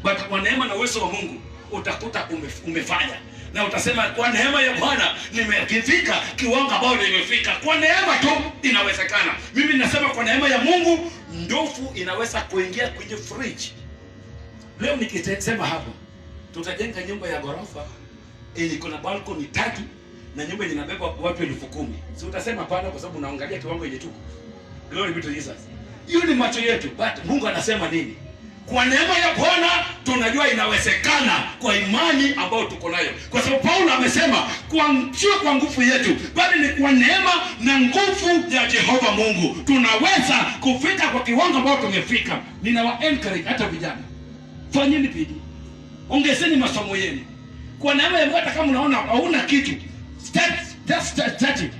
But kwa neema na uwezo wa Mungu utakuta umefanya, na utasema kwa neema ya Bwana nimefika kiwango ambao nimefika. Kwa neema tu inawezekana. Mimi ninasema kwa neema ya Mungu ndovu inaweza kuingia kwenye fridge. Leo nikisema hapo tutajenga nyumba ya ghorofa iko na balcony 3 na nyumba inabeba watu 10,000. Si utasema hapana, kwa sababu unaangalia kiwango yenye tuko. Glory be to Jesus. Hiyo ni macho yetu, but Mungu anasema nini? Kwa neema ya Bwana tunajua inawezekana kwa imani ambayo tuko nayo, kwa sababu Paulo amesema sio kwa nguvu yetu, bali ni kwa neema na nguvu ya Jehova Mungu tunaweza kufika kwa kiwango ambao tumefika. Ninawa encourage hata vijana, fanyeni bidii, ongezeni masomo yenu kwa neema ya Mungu. Hata kama unaona hauna kitu, start it.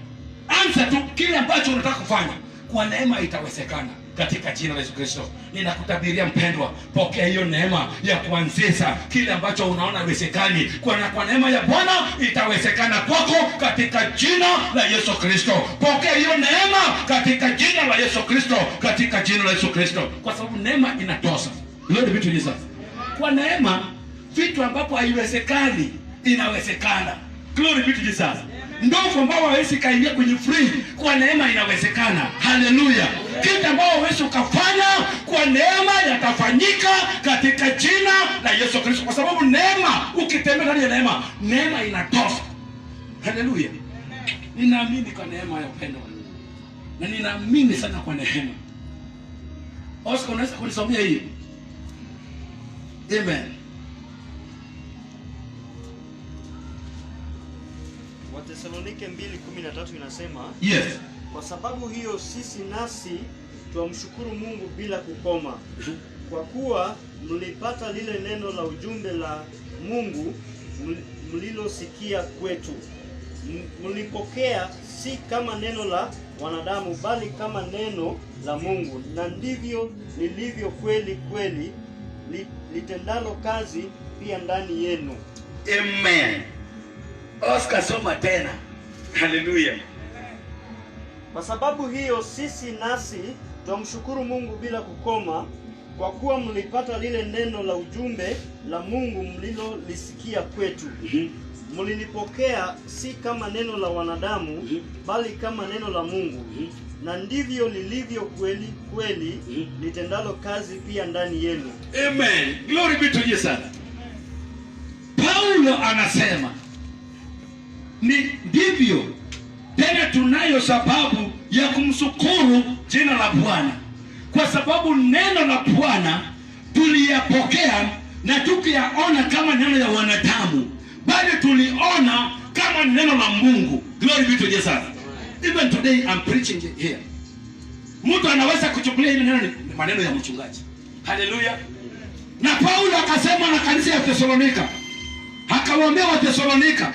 Anza tu kile ambacho unataka kufanya, kwa neema itawezekana katika jina la Yesu Kristo. Ninakutabiria mpendwa, pokea hiyo neema ya kuanzisha kile ambacho unaona haiwezekani. Kwa neema ya Bwana itawezekana kwako katika jina la Yesu Kristo. Pokea hiyo neema katika jina la Yesu Kristo, katika jina la Yesu Kristo, kwa sababu neema inatosha. Glory be to Jesus. Kwa neema vitu ambapo haiwezekani inawezekana. Glory be to Jesus. Ndogo ambao hawezi kaingia kwenye free, kwa neema inawezekana. Haleluya. Kitu ambao hawezi ukafanya, kwa neema yatafanyika katika jina la Yesu Kristo, kwa sababu neema, ukitembea ndani ya neema, neema inatosha. Haleluya. Ninaamini kwa neema ya upendo, na ninaamini sana kwa neema. Oscar, unaweza kunisomea hii? Amen. Wathesalonike 2:13 inasema, yes, kwa sababu hiyo sisi nasi twamshukuru Mungu bila kukoma, kwa kuwa mlipata lile neno la ujumbe la Mungu mlilosikia kwetu. Mlipokea si kama neno la wanadamu, bali kama neno la Mungu, na ndivyo lilivyo kweli kweli, litendalo kazi pia ndani yenu. Amen. Oscar, soma tena. Haleluya. Kwa sababu hiyo sisi nasi twamshukuru Mungu bila kukoma, kwa kuwa mlipata lile neno la ujumbe la Mungu mlilolisikia kwetu. Mlilipokea si kama neno la wanadamu, bali kama neno la Mungu, na ndivyo lilivyo kweli kweli, litendalo kazi pia ndani yenu. Amen. Glory be to Jesus. Paulo anasema ni ndivyo tena, tunayo sababu ya kumshukuru jina la Bwana, kwa sababu neno la Bwana tuliyapokea na tukiyaona kama neno ya wanadamu, bali tuliona kama neno la Mungu. Glory be to Jesus. Even today I'm preaching here. Mtu anaweza kuchukulia ile neno ni maneno ya mchungaji. Haleluya. Na Paulo akasema na kanisa ya Thessalonika, akawaambia wa Thessalonika,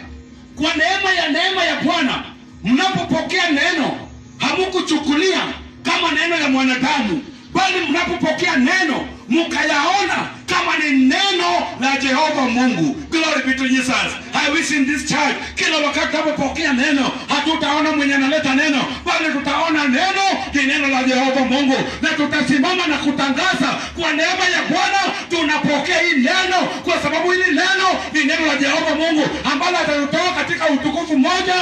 kwa neema ya Bwana mnapopokea neno, hamukuchukulia kama neno ya mwanadamu, bali mnapopokea neno mkayaona kama ni neno la Jehova Mungu. Glory be to Jesus. I wish in this church, kila wakati tunapopokea neno, hatutaona mwenye analeta neno, bali tutaona neno ni neno la Jehova Mungu, na tutasimama na kutangaza kwa neema ya Bwana tunapokea hii neno, kwa sababu hili neno ni neno la Jehova Mungu ambalo atatutoa katika utukufu mmoja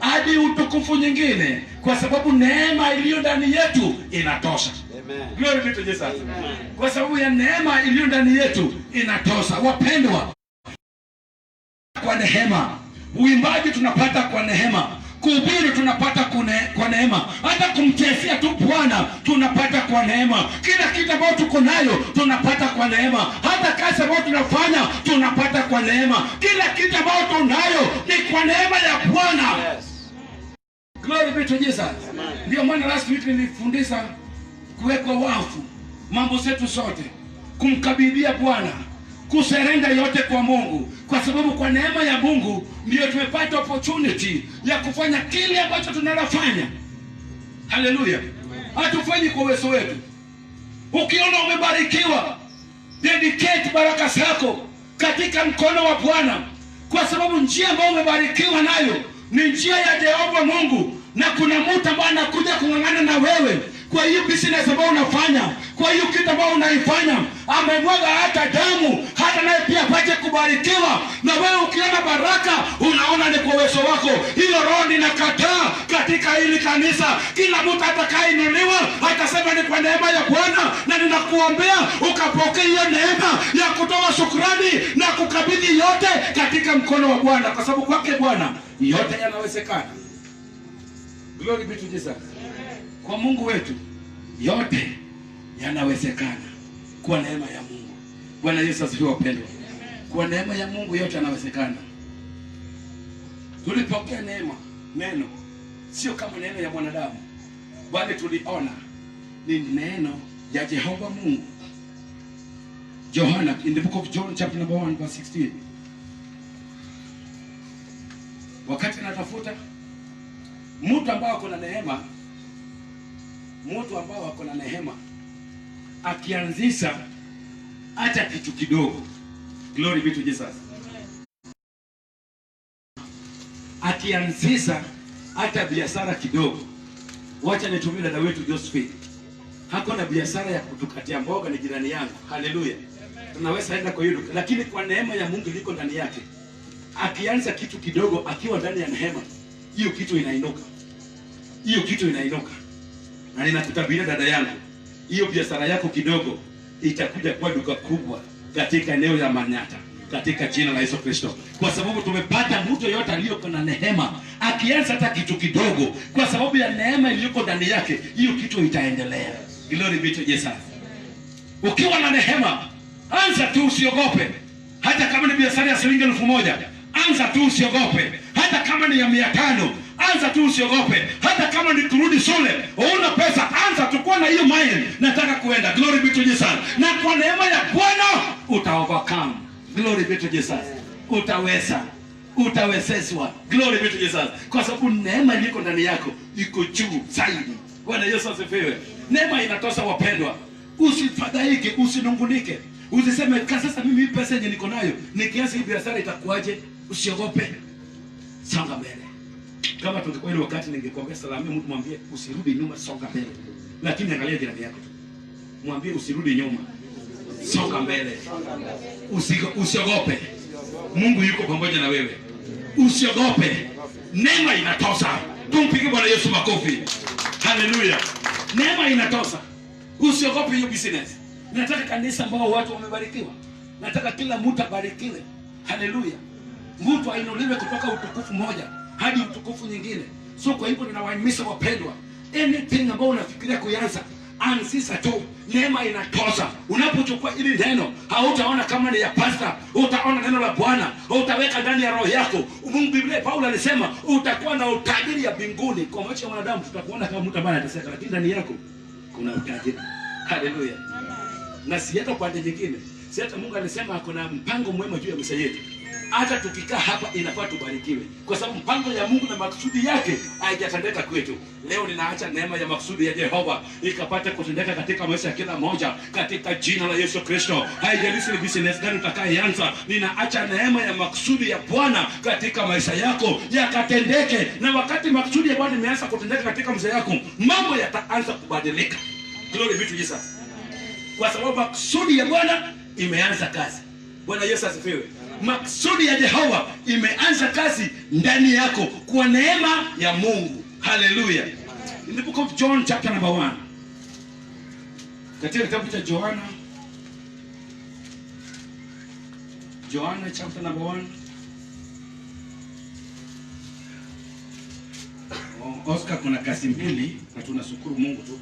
hadi utukufu nyingine, kwa sababu neema iliyo ndani yetu inatosha. Amen. Glory be to Jesus. Amen. Kwa sababu ya neema iliyo ndani yetu inatosha. Wapendwa, kwa neema, uimbaji tunapata kwa neema, kuhubiri tunapata kwa neema, hata kumchezea tu Bwana tunapata kwa neema. Kila kitu ambacho tuko nayo tunapata kwa neema, hata kazi ambayo tunafanya tunapata kwa neema. Kila kitu ambacho tunayo ni kwa neema ya Bwana. Yes. Glory be to Jesus. Ndio maana last week nilifundisha kuwekwa wafu mambo zetu sote, kumkabidhia Bwana, kuserenda yote kwa Mungu, kwa sababu kwa neema ya Mungu ndio tumepata opportunity ya kufanya kile ambacho tunalofanya. Haleluya. Hatufanyi kwa uwezo wetu. Ukiona umebarikiwa, dedicate baraka zako katika mkono wa Bwana, kwa sababu njia ambayo umebarikiwa nayo ni njia ya Jehova Mungu, na kuna mtu ambaye anakuja kung'ang'ana na wewe kwa hiyo business ambayo unafanya, kwa hiyo kitu ambayo unaifanya. Amemwaga hata damu, hata naye pia apate kubarikiwa. Na wewe ukiona baraka unaona ni kwa uwezo wako. Hiyo roho ninakataa katika hili kanisa. Kila mtu atakayeinuliwa atasema ni kwa neema ya Bwana, na ninakuombea ukapokea hiyo neema ya kutoa shukrani na kukabidhi yote katika mkono wa Bwana, kwa sababu kwake Bwana yote yanawezekana. Glory be to Jesus. Kwa Mungu wetu yote yanawezekana. kwa neema ya Mungu. Bwana Yesu asifiwe wapendwa. Kwa neema ya Mungu yote yanawezekana. Tulipokea neema, neno sio kama neno ya mwanadamu, bali tuliona ni neno ya Jehova Mungu. Johana, in the book of John chapter number 1 verse 16. Wakati natafuta mtu ambao ako na neema, mtu ambao ako na neema akianzisha hata kitu kidogo, glory be to Jesus. Akianzisha hata biashara kidogo. Wacha nitumie dada wetu Josephine. Hakuna biashara ya kutukatia mboga, ni jirani yangu. Haleluya. Tunaweza enda kwa hiyo, lakini kwa neema ya Mungu liko ndani yake. Akianza kitu kidogo akiwa ndani ya neema, hiyo kitu inainuka. Hiyo kitu inainuka. Na ninakutabiria dada yangu, hiyo biashara yako kidogo itakuja kuwa duka kubwa katika eneo ya Manyata, katika jina la Yesu Kristo. Kwa sababu tumepata mtu yote aliyoko na neema, akianza hata kitu kidogo, kwa sababu ya neema iliyoko ndani yake, hiyo kitu itaendelea. Glory be to Jesus. Ukiwa na neema, anza tu, usiogope. Hata kama ni biashara ya shilingi 1000, anza tu, usiogope. Hata kama ni ya 500, anza tu, usiogope. Hata kama ni kurudi shule, una pesa, anza tu, kwa na hiyo mind, nataka kuenda. Glory be to Jesus. Na kwa neema ya Bwana utaovercome. Glory be to Jesus. Utaweza. Utawezeshwa. Glory be to Jesus. Kwa sababu neema iliko ndani yako iko juu zaidi. Bwana Yesu asifiwe. Neema inatosha wapendwa. Usifadhaike, usinungunike. Usiseme sasa mimi pesa yenye niko nayo, nikianza hii biashara itakuaje? Usiogope. Songa mbele. Kama tungekuwa ile wakati ningekwambia salamu, mtu mwambie usirudi nyuma, songa mbele. Lakini angalia jirani yako. Mwambie usirudi nyuma, songa mbele. Usiogope. Mungu yuko pamoja na wewe. Usiogope. Neema inatosha. Tumpige Bwana Yesu makofi. Haleluya. Neema inatosha. Usiogope hiyo business. Nataka kanisa ambao watu wamebarikiwa. Nataka kila mtu abarikiwe. Haleluya. Mtu ainuliwe kutoka utukufu moja hadi utukufu nyingine. So kwa hivyo ninawahimiza wapendwa, anything ambao unafikiria kuanza, anzisha tu. Neema inatosha. Unapochukua hili neno, hautaona kama ni ya pastor, utaona neno la Bwana, utaweka ndani ya roho yako. Mungu, Biblia Paulo alisema utakuwa na utajiri ya mbinguni. Kwa macho ya wanadamu tutakuona kama mtu ambaye anateseka, lakini ndani yako kuna utajiri. Haleluya. Na si hata pande nyingine. Si hata Mungu alisema kuna mpango mwema juu ya maisha yetu. Hata tukikaa hapa inafaa tubarikiwe, kwa sababu mpango ya Mungu na makusudi yake haijatendeka kwetu. Leo ninaacha neema ya makusudi ya Jehova ikapata kutendeka katika maisha ya kila mmoja katika jina la Yesu Kristo. Haijalishi ni business gani utakayeanza, ninaacha neema ya makusudi ya Bwana katika maisha yako yakatendeke. Na wakati makusudi ya Bwana imeanza kutendeka katika maisha yako, mambo yataanza kubadilika. Glory be to Jesus. Kwa sababu makusudi ya Bwana imeanza kazi. Bwana Yesu asifiwe. Maksudi ya Jehova imeanza kazi ndani yako kwa neema ya Mungu. Haleluya. In the book of John chapter number 1. Katika kitabu cha Johana chapter number 1. Oscar, kuna kazi mbili na tunashukuru Mungu tu.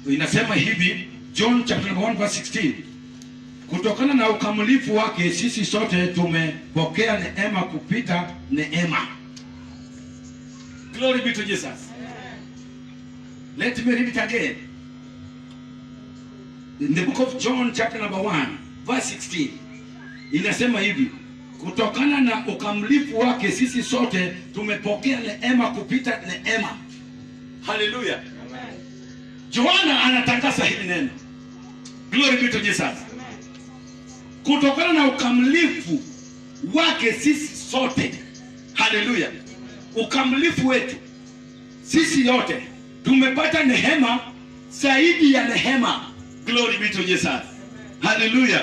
Inasema hivi, John chapter 1 verse 16. Kutokana na ukamilifu wake sisi sote tumepokea neema kupita neema. Glory be to Jesus. Let me read it again. In the book of John chapter number 1 verse 16. Inasema hivi, kutokana na ukamilifu wake sisi sote tumepokea neema kupita neema. Hallelujah. Johana anatangaza hili neno. Glory be to Jesus. Kutokana na ukamilifu wake sisi sote. Haleluya. Ukamilifu wetu sisi yote tumepata neema zaidi ya neema. Glory be to Jesus. Haleluya.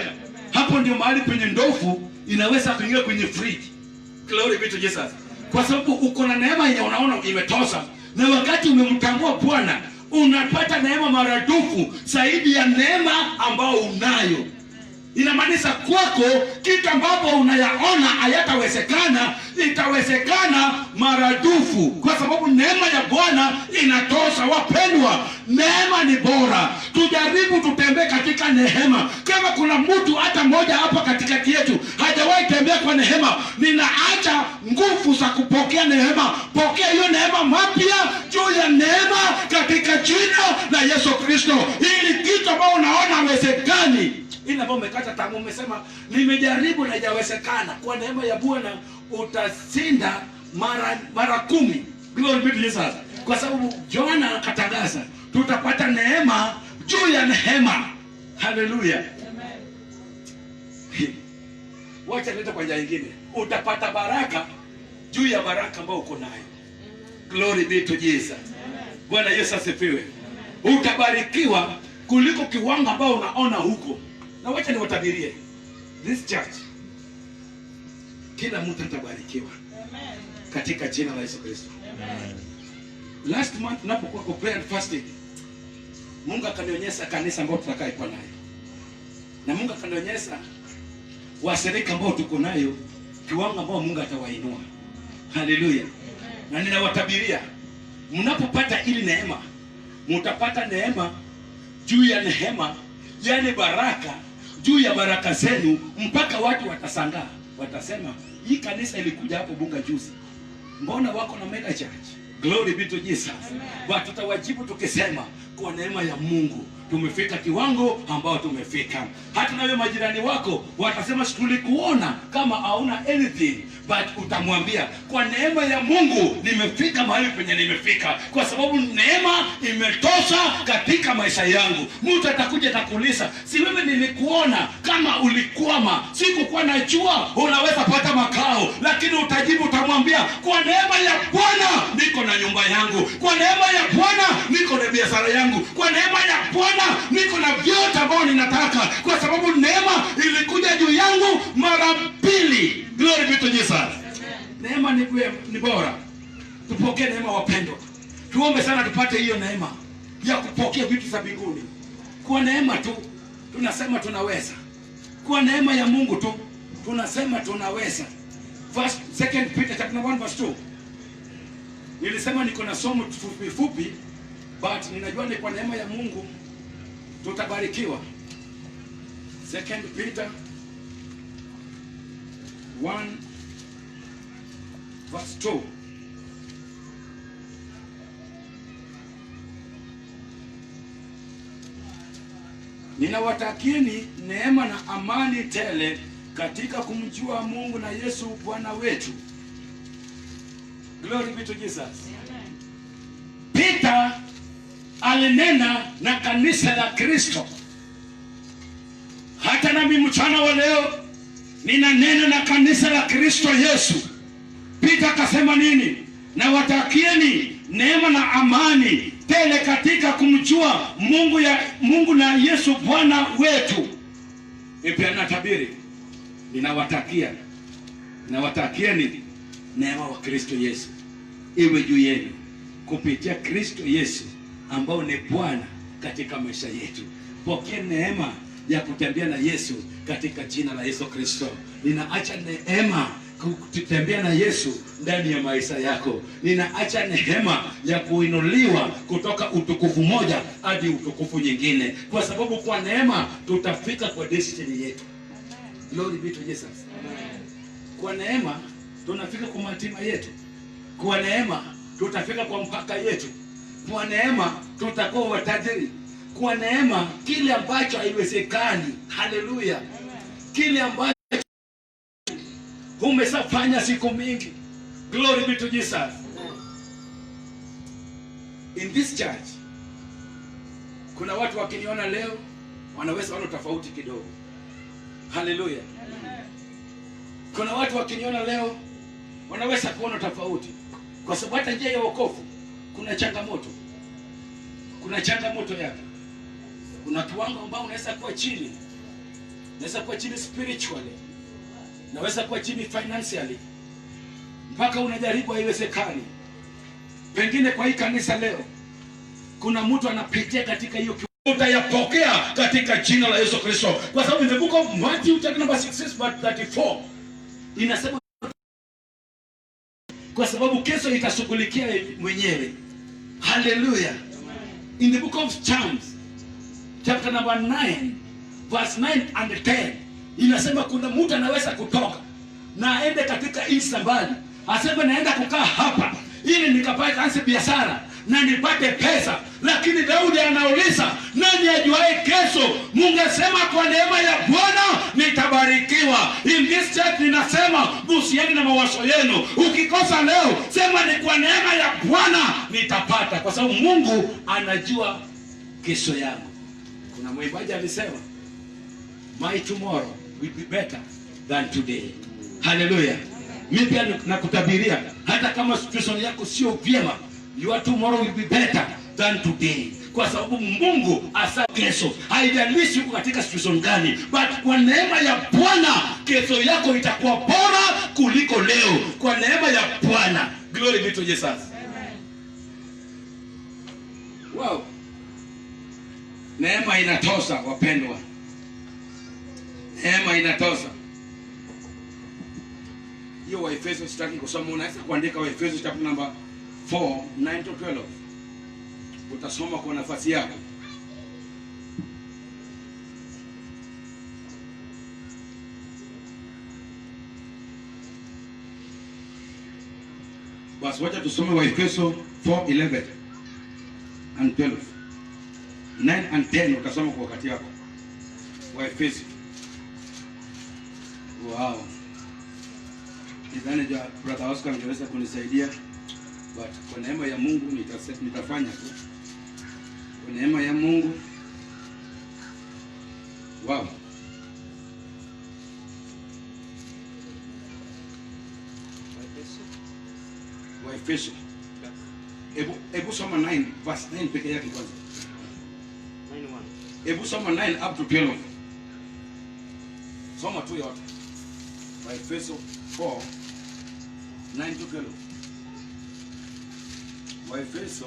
Hapo ndio mahali penye ndofu inaweza kuingia kwenye fridge. Glory be to Jesus. Kwa sababu uko na neema yenye unaona imetosha, na wakati umemtambua Bwana unapata neema maradufu zaidi ya neema ambao unayo. Inamaanisha kwako kitu ambapo unayaona hayatawezekana, itawezekana maradufu, kwa sababu neema ya Bwana inatosha. Wapendwa, neema ni bora. Tujaribu tutembee katika neema. Kama kuna mtu hata mmoja hapa katikati yetu hajawahi tembea kwa neema, ninaacha nguvu za kupokea neema. Pokea hiyo neema mapya juu ya neema katika jina la Yesu Kristo, ili kitu ambao unaona haiwezekani, ili ambao umekata tamaa, umesema nimejaribu na haijawezekana, kwa neema ya Bwana utashinda mara 10. Glory be to Jesus. Kwa sababu Yohana akatangaza tutapata neema juu ya neema. Haleluya. Amen. Wacha nita kwa njia nyingine, utapata baraka juu ya baraka ambayo uko nayo. Glory be to Jesus. Bwana Yesu asifiwe. Utabarikiwa kuliko kiwango ambao unaona huko. Na wacha niwatabirie, this church kila mtu atabarikiwa katika jina la Yesu Kristo. Last month napokuwa kwa prayer and fasting, Mungu akanionyesha kanisa ambao tutakaye kwa nayo, na Mungu akanionyesha washirika ambao tuko nayo, kiwango ambao Mungu atawainua. Haleluya. Na ninawatabiria, mnapopata ili neema, mtapata neema juu ya neema, yani baraka juu ya baraka zenu, mpaka watu watasangaa, watasema hii kanisa ilikuja hapo Bunga juzi, mbona wako na mega church? Glory be to Jesus. But tutawajibu tukisema kwa neema ya Mungu tumefika kiwango ambao tumefika. Hata na wewe majirani wako watasema tulikuona kama hauna anything, but utamwambia kwa neema ya Mungu nimefika mahali penye nimefika, kwa sababu neema imetosha katika maisha yangu. Mtu atakuja atakuuliza, si wewe nilikuona kama ulikwama, sikukuwa najua unaweza pata makao, lakini utajibu utamwambia kwa neema ya Bwana niko na nyumba yangu, kwa neema ya Bwana niko na biashara yangu, kwa neema ya Bwana niko na vyote ambavyo ninataka, kwa sababu neema ilikuja juu yangu mara 2. Glory be to Jesus. Neema ni bora. Tupokee neema wapendwa. Tuombe sana tupate hiyo neema ya kupokea vitu za mbinguni. Kwa neema tu tunasema tunaweza. Kwa neema ya Mungu tu tunasema tunaweza. First, 2 Peter chapter 1 verse 2. Nilisema niko na somo fupi, but ninajua ni kwa neema ya Mungu tutabarikiwa. 2 Peter 1 verse 2. Ninawatakieni neema na amani tele katika kumjua Mungu na Yesu Bwana wetu. Glory be to Jesus. Peter alinena na kanisa la Kristo. Hata nami mchana wa leo ninanena na kanisa la Kristo Yesu. Peter akasema nini? Na watakieni neema na amani tele katika kumjua Mungu na Yesu Bwana wetu. Pia natabiri, ninawatakieni neema wa Kristo Yesu iwe juu yenu kupitia Kristo Yesu ambao ni Bwana katika maisha yetu. Pokea neema ya kutembea na Yesu katika jina la Yesu Kristo. Ninaacha neema kutembea na Yesu ndani ya maisha yako. Ninaacha neema ya kuinuliwa kutoka utukufu moja hadi utukufu nyingine, kwa sababu kwa neema tutafika kwa destiny yetu. Glory be to Jesus. Kwa neema tunafika kwa hatima yetu. Kwa neema tutafika kwa mpaka yetu. Kwa neema tutakuwa watajiri. Kwa neema kile ambacho haiwezekani, haleluya, kile ambacho umesafanya siku mingi, glory be to Jesus. In this church kuna watu wakiniona leo wanaweza wana tofauti kidogo, haleluya. Kuna watu wakiniona leo wanaweza kuona tofauti, kwa sababu hata njia ya wokovu kuna changamoto. Kuna changamoto yake. Kuna kiwango ambao unaweza kuwa chini. Unaweza kuwa chini spiritually. Unaweza kuwa chini financially. Mpaka unajaribu haiwezekani. Pengine kwa hii kanisa leo kuna mtu anapitia katika hiyo utayapokea katika jina la Yesu Kristo, kwa sababu in the book of Matthew chapter number 6:34 inasema, kwa sababu kesho itashughulikia mwenyewe. Hallelujah. In the book of Psalms chapter number 9 verse 9 and 10 inasema kuna mtu anaweza kutoka na aende katika nchi mbali, aseme naenda kukaa hapa ili nikapate kazi biashara na nipate pesa. Lakini Daudi anauliza, nani ajuaye kesho? Mungu asema kwa neema ya Bwana nitabarikiwa. In this church ninasema usiende na mawazo yenu. Ukikosa leo sema ni kwa neema ya Bwana nitapata, kwa sababu Mungu anajua kesho yangu. Kuna mwimbaji alisema, my tomorrow will be better than today. Hallelujah. Mimi pia nakutabiria, hata kama situation yako sio vyema, your tomorrow will be better than today, kwa sababu Mungu asa kesho. Haijalishi uko katika situation gani, but kwa neema ya Bwana kesho yako itakuwa bora kuliko leo, kwa neema ya Bwana. Glory be to Jesus. Amen. Wow. Neema inatosha wapendwa. Neema inatosha. Hiyo Waefeso sitaki kusoma, unaweza kuandika Waefeso chapter number 4, 9 to 12. Utasoma kwa nafasi yako. Basi wacha tusome Waefeso 4:11 and 12. 9 and 10 utasoma kwa wakati wako. Waefeso. Wow. Nidhani brother Oscar angeweza kunisaidia, but kwa neema ya Mungu nitafanya tu. Kwa neema ya Mungu. Wow. Waefeso. Ebu soma 9 verse 9 peke yake kwanza. 9:1. Ebu soma 9 up to 12. Soma tu yote. Waefeso 4 9 to 12. Waefeso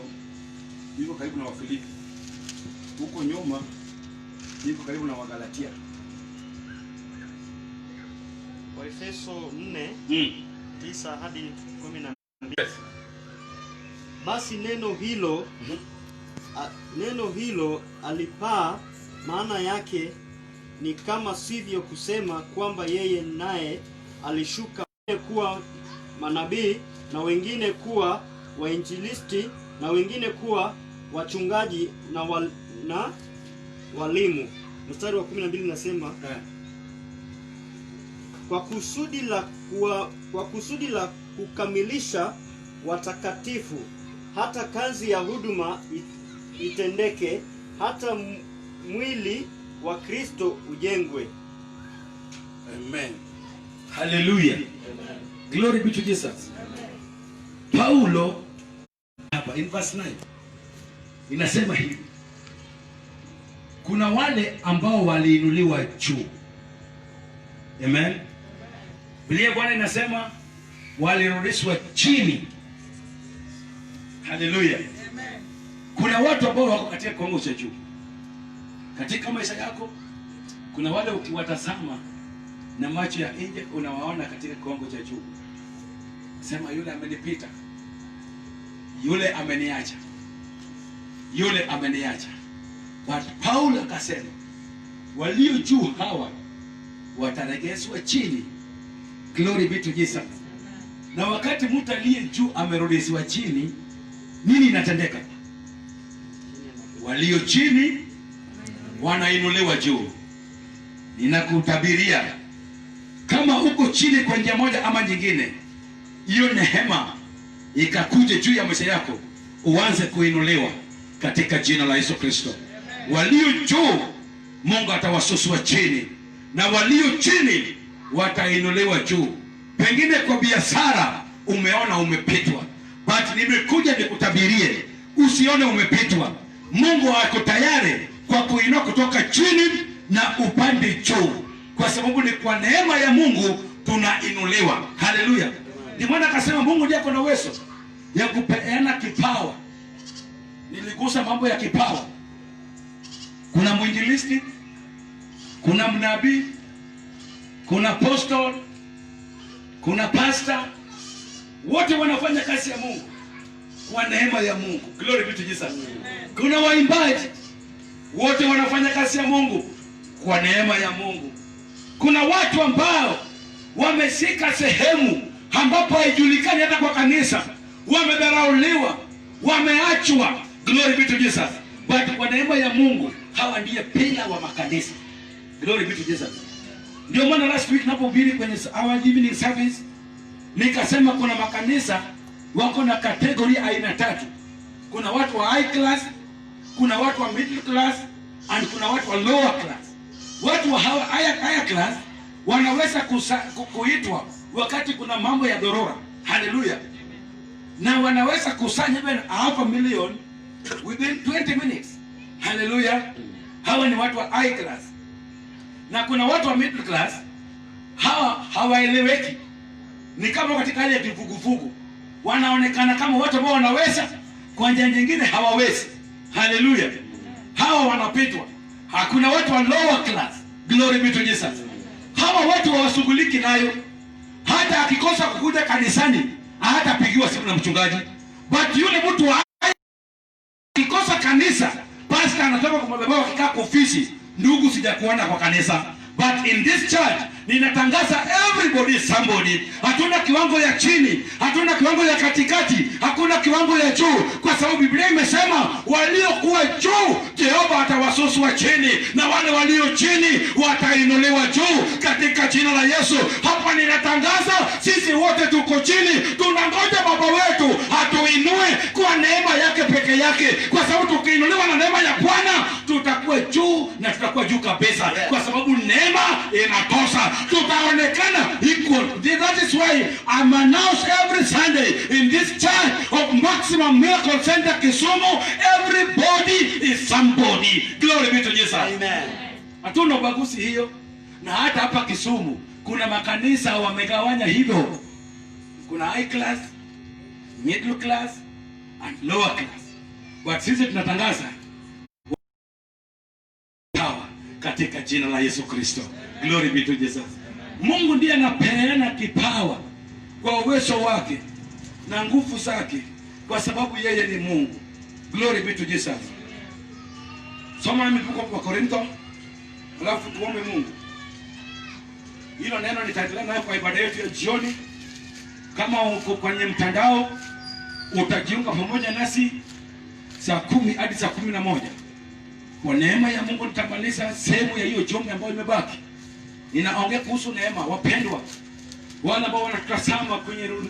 yuko karibu na Wafilipi. Huko nyuma yuko karibu na Wagalatia. Waefeso 4 9 hadi 12. Basi neno hilo alipaa, maana yake ni kama sivyo kusema kwamba yeye naye alishuka, kuwa manabii na wengine kuwa wainjilisti na wengine kuwa wachungaji na walimu. Mstari wa 12 nasema, kwa kusudi la kukamilisha watakatifu, hata kazi ya huduma itendeke, hata mwili wa Kristo ujengwe. Amen. Hallelujah. Amen. Glory be to Jesus. Amen. Paulo hapa in verse 9 inasema hivi, kuna wale ambao waliinuliwa juu. Amen. Biblia Bwana inasema walirudishwa chini. Hallelujah. Amen. Kuna watu ambao wako katika kiwango cha juu katika maisha yako. Kuna wale ukiwatazama na macho ya nje unawaona katika kiwango cha juu, sema yule amenipita, yule ameniacha, yule ameniacha. But Paulo akasema walio juu hawa wataregeshwa chini. Glory be to Jesus. Na wakati mtu aliye juu amerudishwa chini, nini inatendeka? Walio chini wanainuliwa juu. Ninakutabiria kama uko chini kwa njia moja ama nyingine, hiyo neema ikakuje juu ya maisha yako, uanze kuinuliwa katika jina la Yesu Kristo. Walio juu Mungu atawasusua chini, na walio chini watainuliwa juu. Pengine kwa biashara umeona umepitwa, but nimekuja nikutabirie usione umepitwa. Mungu ako tayari kwa kuinua kutoka chini na upande juu, kwa sababu ni kwa neema ya Mungu tunainuliwa. Haleluya. Ndio maana akasema Mungu ndiye ana uwezo ya kupeana kipawa. Niligusa mambo ya kipawa. Kuna mwinjilisti, kuna mnabii, kuna apostle, kuna pastor. Wote wanafanya kazi ya Mungu kwa neema ya Mungu. Glory be to Jesus. Kuna waimbaji, wote wanafanya kazi ya Mungu kwa neema ya Mungu. Kuna watu ambao wameshika sehemu ambapo haijulikani hata kwa kanisa, wamedharauliwa, wameachwa. Glory be to Jesus. But kwa neema ya Mungu hawa ndiye pila wa makanisa. Glory be to Jesus. Ndio maana last week napohubiri kwenye our evening service nikasema kuna makanisa wako na kategori aina tatu. Kuna watu wa high class, kuna watu wa middle class, and kuna watu wa lower class. Watu wa higher class wanaweza kuitwa wakati kuna mambo ya dharura. Hallelujah. Na wanaweza kusanya even $500,000 within 20 minutes. Hallelujah. Hawa ni watu wa high class. Na kuna watu wa middle class, hawa hawaeleweki. Ni kama katika hali ya kivuguvugu. Wanaonekana kama watu ambao wanaweza, kwa njia nyingine hawawezi. Hallelujah. Hawa wanapitwa. Hakuna watu wa lower class. Glory be to Jesus. Hawa watu hawashughuliki nayo. Hata akikosa kukuja kanisani, hatapigiwa simu na mchungaji. But yule mtu wa akikosa kanisa, pastor anatoka kwa madhabahu akikaa kwa ofisi, ndugu sijakuona kwa kanisa. But in this church, ninatangaza everybody is somebody. Hatuna kiwango ya chini, hatuna kiwango ya katikati, hakuna kiwango ya juu, kwa sababu Biblia imesema waliokuwa juu Jehova atawasosua chini, na wale walio chini watainuliwa juu katika jina la Yesu. Hapa ninatangaza sisi wote tuko chini, tunangoja Baba wetu atuinue kwa neema yake peke yake, kwa sababu tukiinuliwa na neema ya Bwana tutakuwa juu, na tutakuwa juu kabisa, kwa sababu neema inatosha. Tutaonekana equal. That is why I'm announced every Sunday in this church of Maximum Miracle Center Kisumu, everybody is somebody. Glory be to Jesus. Amen. Hatuna ubaguzi hiyo. Na hata hapa Kisumu kuna makanisa wamegawanya hivyo. Kuna high class, middle class and lower class. But sisi tunatangaza power katika jina la Yesu Kristo. Glory be to Jesus. Mungu ndiye anapeana kipawa kwa uwezo wake na nguvu zake, kwa sababu yeye ni Mungu. Glory be to Jesus. Soma nami kwa Korintho, alafu tuombe Mungu. Hilo neno nitaendelea nayo kwa ibada yetu ya jioni. Kama uko kwenye mtandao, utajiunga pamoja nasi saa 10 hadi saa 11. Kwa neema ya Mungu nitamaliza sehemu ya hiyo jumbe ambayo imebaki. Ninaongea kuhusu neema. Wapendwa, wale ambao wanatazama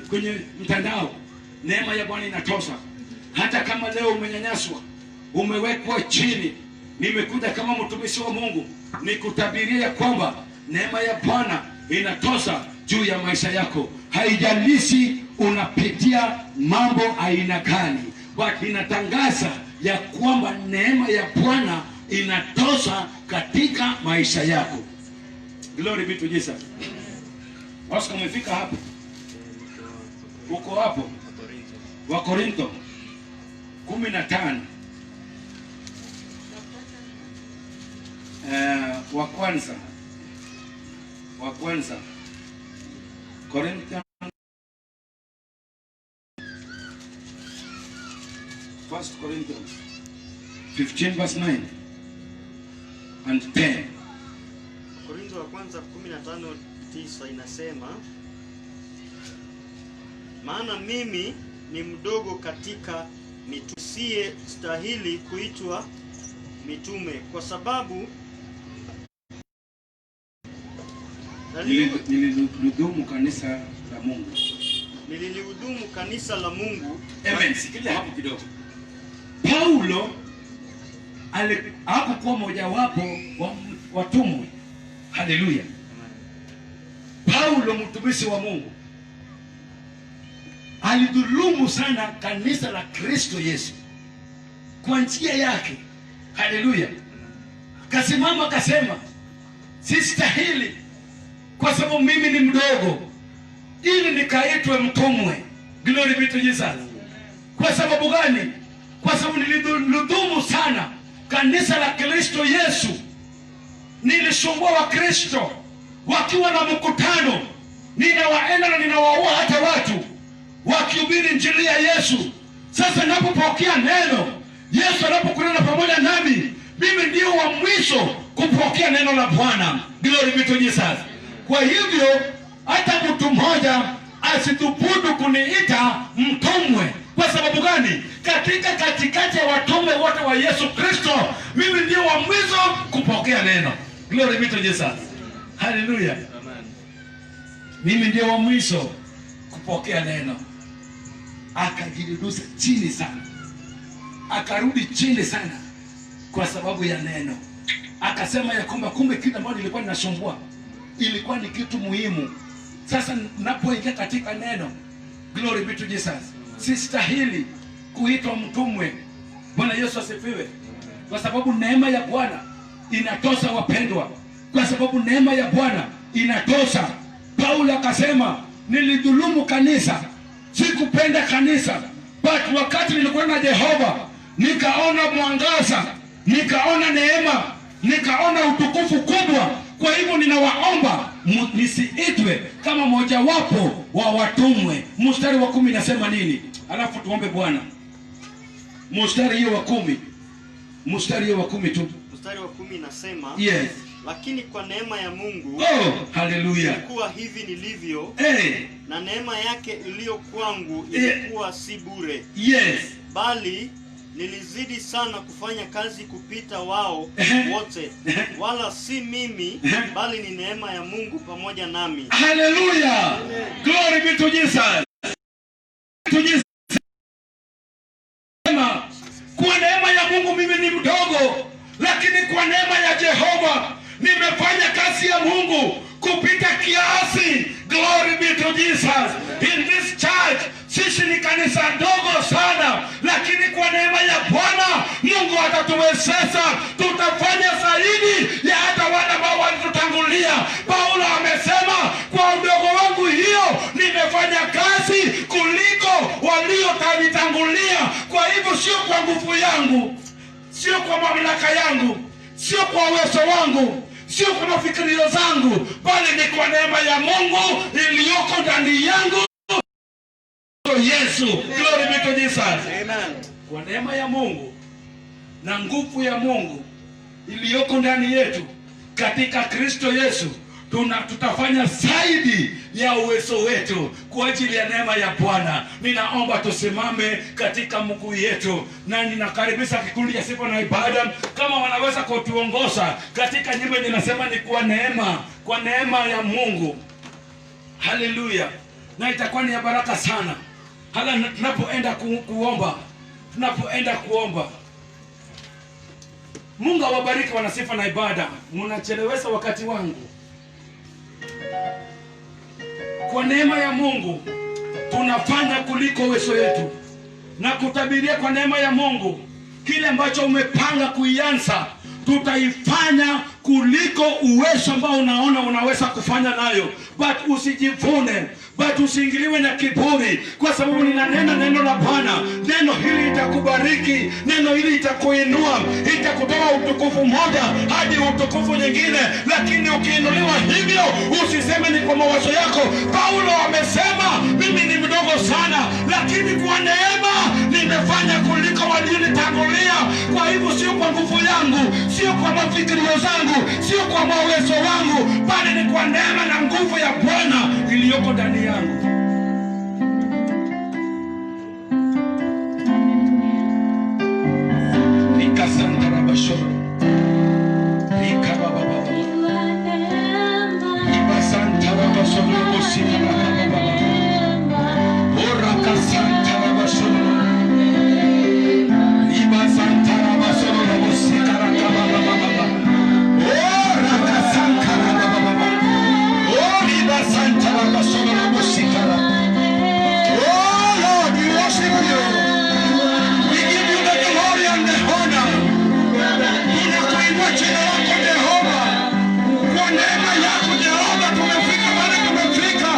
kwenye mtandao, neema ya Bwana inatosha. Hata kama leo umenyanyaswa, umewekwa chini, nimekuja kama mtumishi wa Mungu nikutabiria kwamba neema ya Bwana inatosha juu ya maisha yako. Haijalishi unapitia mambo aina gani, but inatangaza ya kwamba neema ya Bwana inatosha katika maisha yako. Glory be to Jesus. Oscar, umefika hapo? Uko hapo? Wa Korintho 15. Wa kwanza. Korintho 1 Corinthians 15 verse 9 and 10. Korintho wa kwanza 15:9 inasema, maana mimi ni mdogo katika mitume, stahili kuitwa mitume, kwa sababu nilihudumu kanisa la Mungu. Nilihudumu kanisa la Mungu. Amen. Sikilia hapo kidogo. Paulo hakukuwa mojawapo wa watumwa. Haleluya. Paulo mtumishi wa Mungu alidhulumu sana kanisa la Kristo Yesu kwa njia yake. Haleluya. Kasimama akasema, sistahili kwa sababu mimi ni mdogo ili nikaitwe mtumwe. Glory be to Jesus. Kwa sababu gani? Kwa sababu nilidhulumu sana kanisa la Kristo Yesu, nilisumbua Wakristo wakiwa na mkutano, ninawaenda na ninawaua hata watu wakihubiri injili ya Yesu. Sasa napopokea neno, Yesu anapokunena pamoja nami, mimi ndio wa mwisho kupokea neno la Bwana. Glory be to Jesus. Kwa hivyo hata mtu mmoja asithubutu kuniita mtumwe. Kwa sababu gani? Katikati ya watume wote wa Yesu Kristo, mimi ndio wa mwisho kupokea neno. Glory be to Jesus. Hallelujah. Amen. Mimi ndio wa mwisho kupokea neno. Akajirudusa chini sana, akarudi chini sana kwa sababu ya neno. Akasema ya kwamba kumbe kitu ambacho nilikuwa ninasumbua ilikuwa ni kitu muhimu. Sasa napoingia katika neno, glory be to Jesus, sistahili kuitwa mtumwe. Bwana Yesu asifiwe. Kwa sababu neema ya Bwana inatosha wapendwa. Kwa sababu neema ya Bwana inatosha. Paulo akasema, nilidhulumu kanisa, sikupenda kanisa, but wakati nilikuwa na Jehova nikaona mwangaza, nikaona neema, nikaona utukufu kubwa. Kwa hivyo ninawaomba nisiitwe kama mojawapo wa watumwe. Mstari wa 10 nasema nini? Alafu tuombe Bwana. Mstari hiyo wa 10. Mstari hiyo wa 10 tu. Mstari wa 10 nasema, yes, lakini kwa neema ya Mungu, haleluya, ilikuwa hivi nilivyo, na neema yake iliyo kwangu ilikuwa si bure. Yes, bali nilizidi sana kufanya kazi kupita wao wote, wala si mimi, bali ni neema ya Mungu pamoja nami. Haleluya, glory be to Jesus. Kwa neema ya Mungu mimi ni mdogo, lakini kwa neema ya Jehova nimefanya kazi ya Mungu kupita kiasi. Glory be to Jesus. In this church, sisi ni kanisa dogo sana, lakini kwa neema ya Bwana Mungu atatuwezesha, tutafanya zaidi ya hata wale ambao walitutangulia. Paulo amesema, kwa udogo wangu hiyo nimefanya kazi kuliko waliotanitangulia. Kwa hivyo sio kwa nguvu yangu, sio kwa mamlaka yangu, sio kwa uwezo wangu, sio kwa mafikirio zangu, bali ni kwa neema ya Mungu iliyoko ndani yangu. Yesu, glory be to Jesus. Amen. Kwa neema ya Mungu na nguvu ya Mungu iliyoko ndani yetu katika Kristo Yesu, tutafanya zaidi ya uwezo wetu kwa ajili ya neema ya Bwana. Ninaomba tusimame katika mguu yetu, na ninakaribisha kikundi cha sifa na ibada kama wanaweza kutuongoza katika nyimbo ninasema ni kwa neema ya Mungu. Haleluya. Na itakuwa ni ya baraka sana. Hala tunapoenda kuomba. Mungu awabariki wana sifa na ibada. Mnachelewesha wakati wangu. Kwa neema ya Mungu tunafanya kuliko uwezo wetu, na kutabiria kwa neema ya Mungu kile ambacho umepanga kuianza tutaifanya kuliko uwezo ambao unaona unaweza kufanya nayo. But usijivune, but usiingiliwe na kiburi, kwa sababu ninanena neno la Bwana. Neno hili itakubariki, neno hili itakuinua, itakutoa utukufu mmoja hadi utukufu nyingine. Lakini ukiinuliwa hivyo, usiseme ni kwa mawazo yako. Paulo amesema, mimi ni mdogo sana, lakini kwa neema nimefanya kuliko walionitangulia. Kwa hivyo sio kwa nguvu yangu, sio kwa mafikirio zangu, sio kwa mawezo wangu, bali ni kwa neema na nguvu ya Bwana iliyoko ndani yangu. Nikasanta rabashoro. Nikababa. Ibasanta rabashoro musina baba. Ora kasanta rabashoro. Ibasanta rabashoro musika baba. Ora kasanta baba. Ora ibasanta rabashoro musika. Oh Lord, we worship you. We give you the glory and the honor. Tunakuinua jina lako Jehova. Kwa neema yako Jehova tumefika mahali tumefika.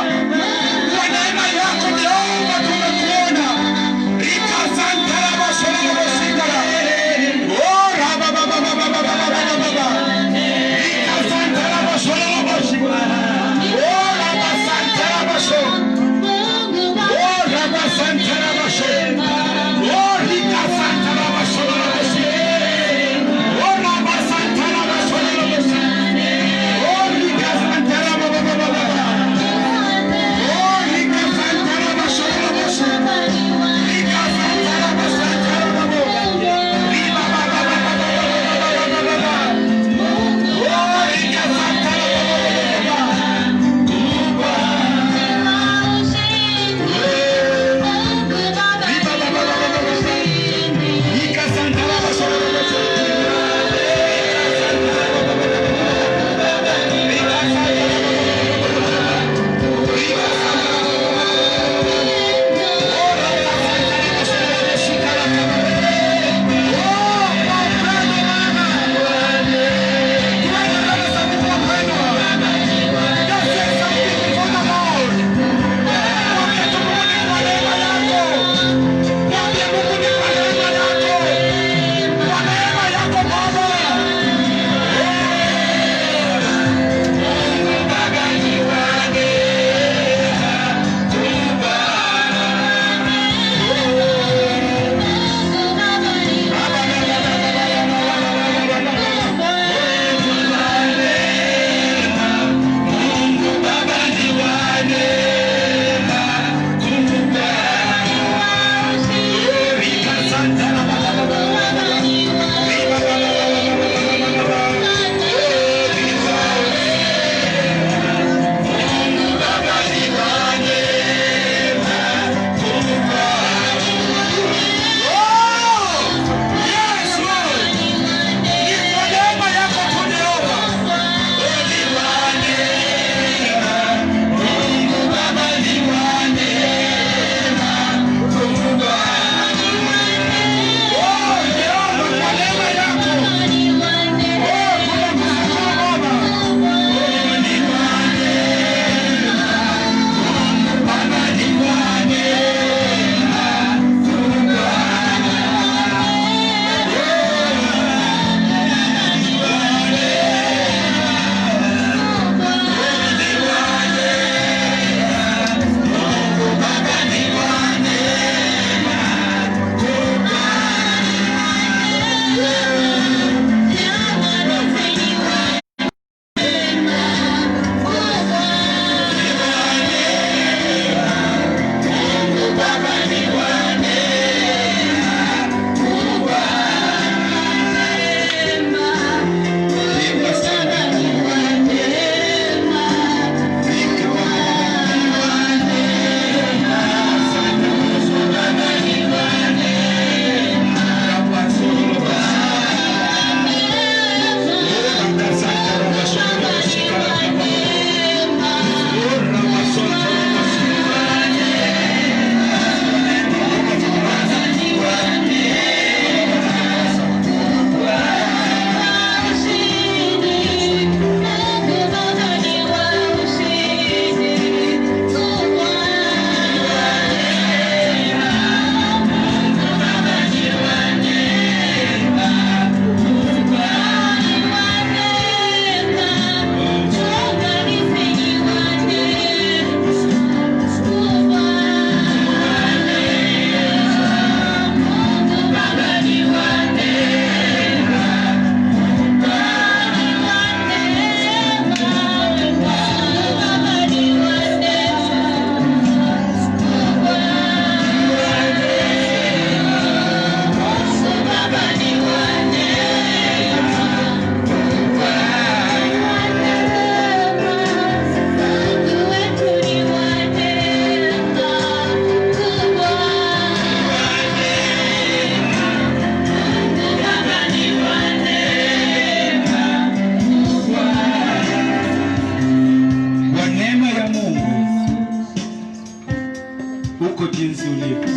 wako jinsi ulivyo.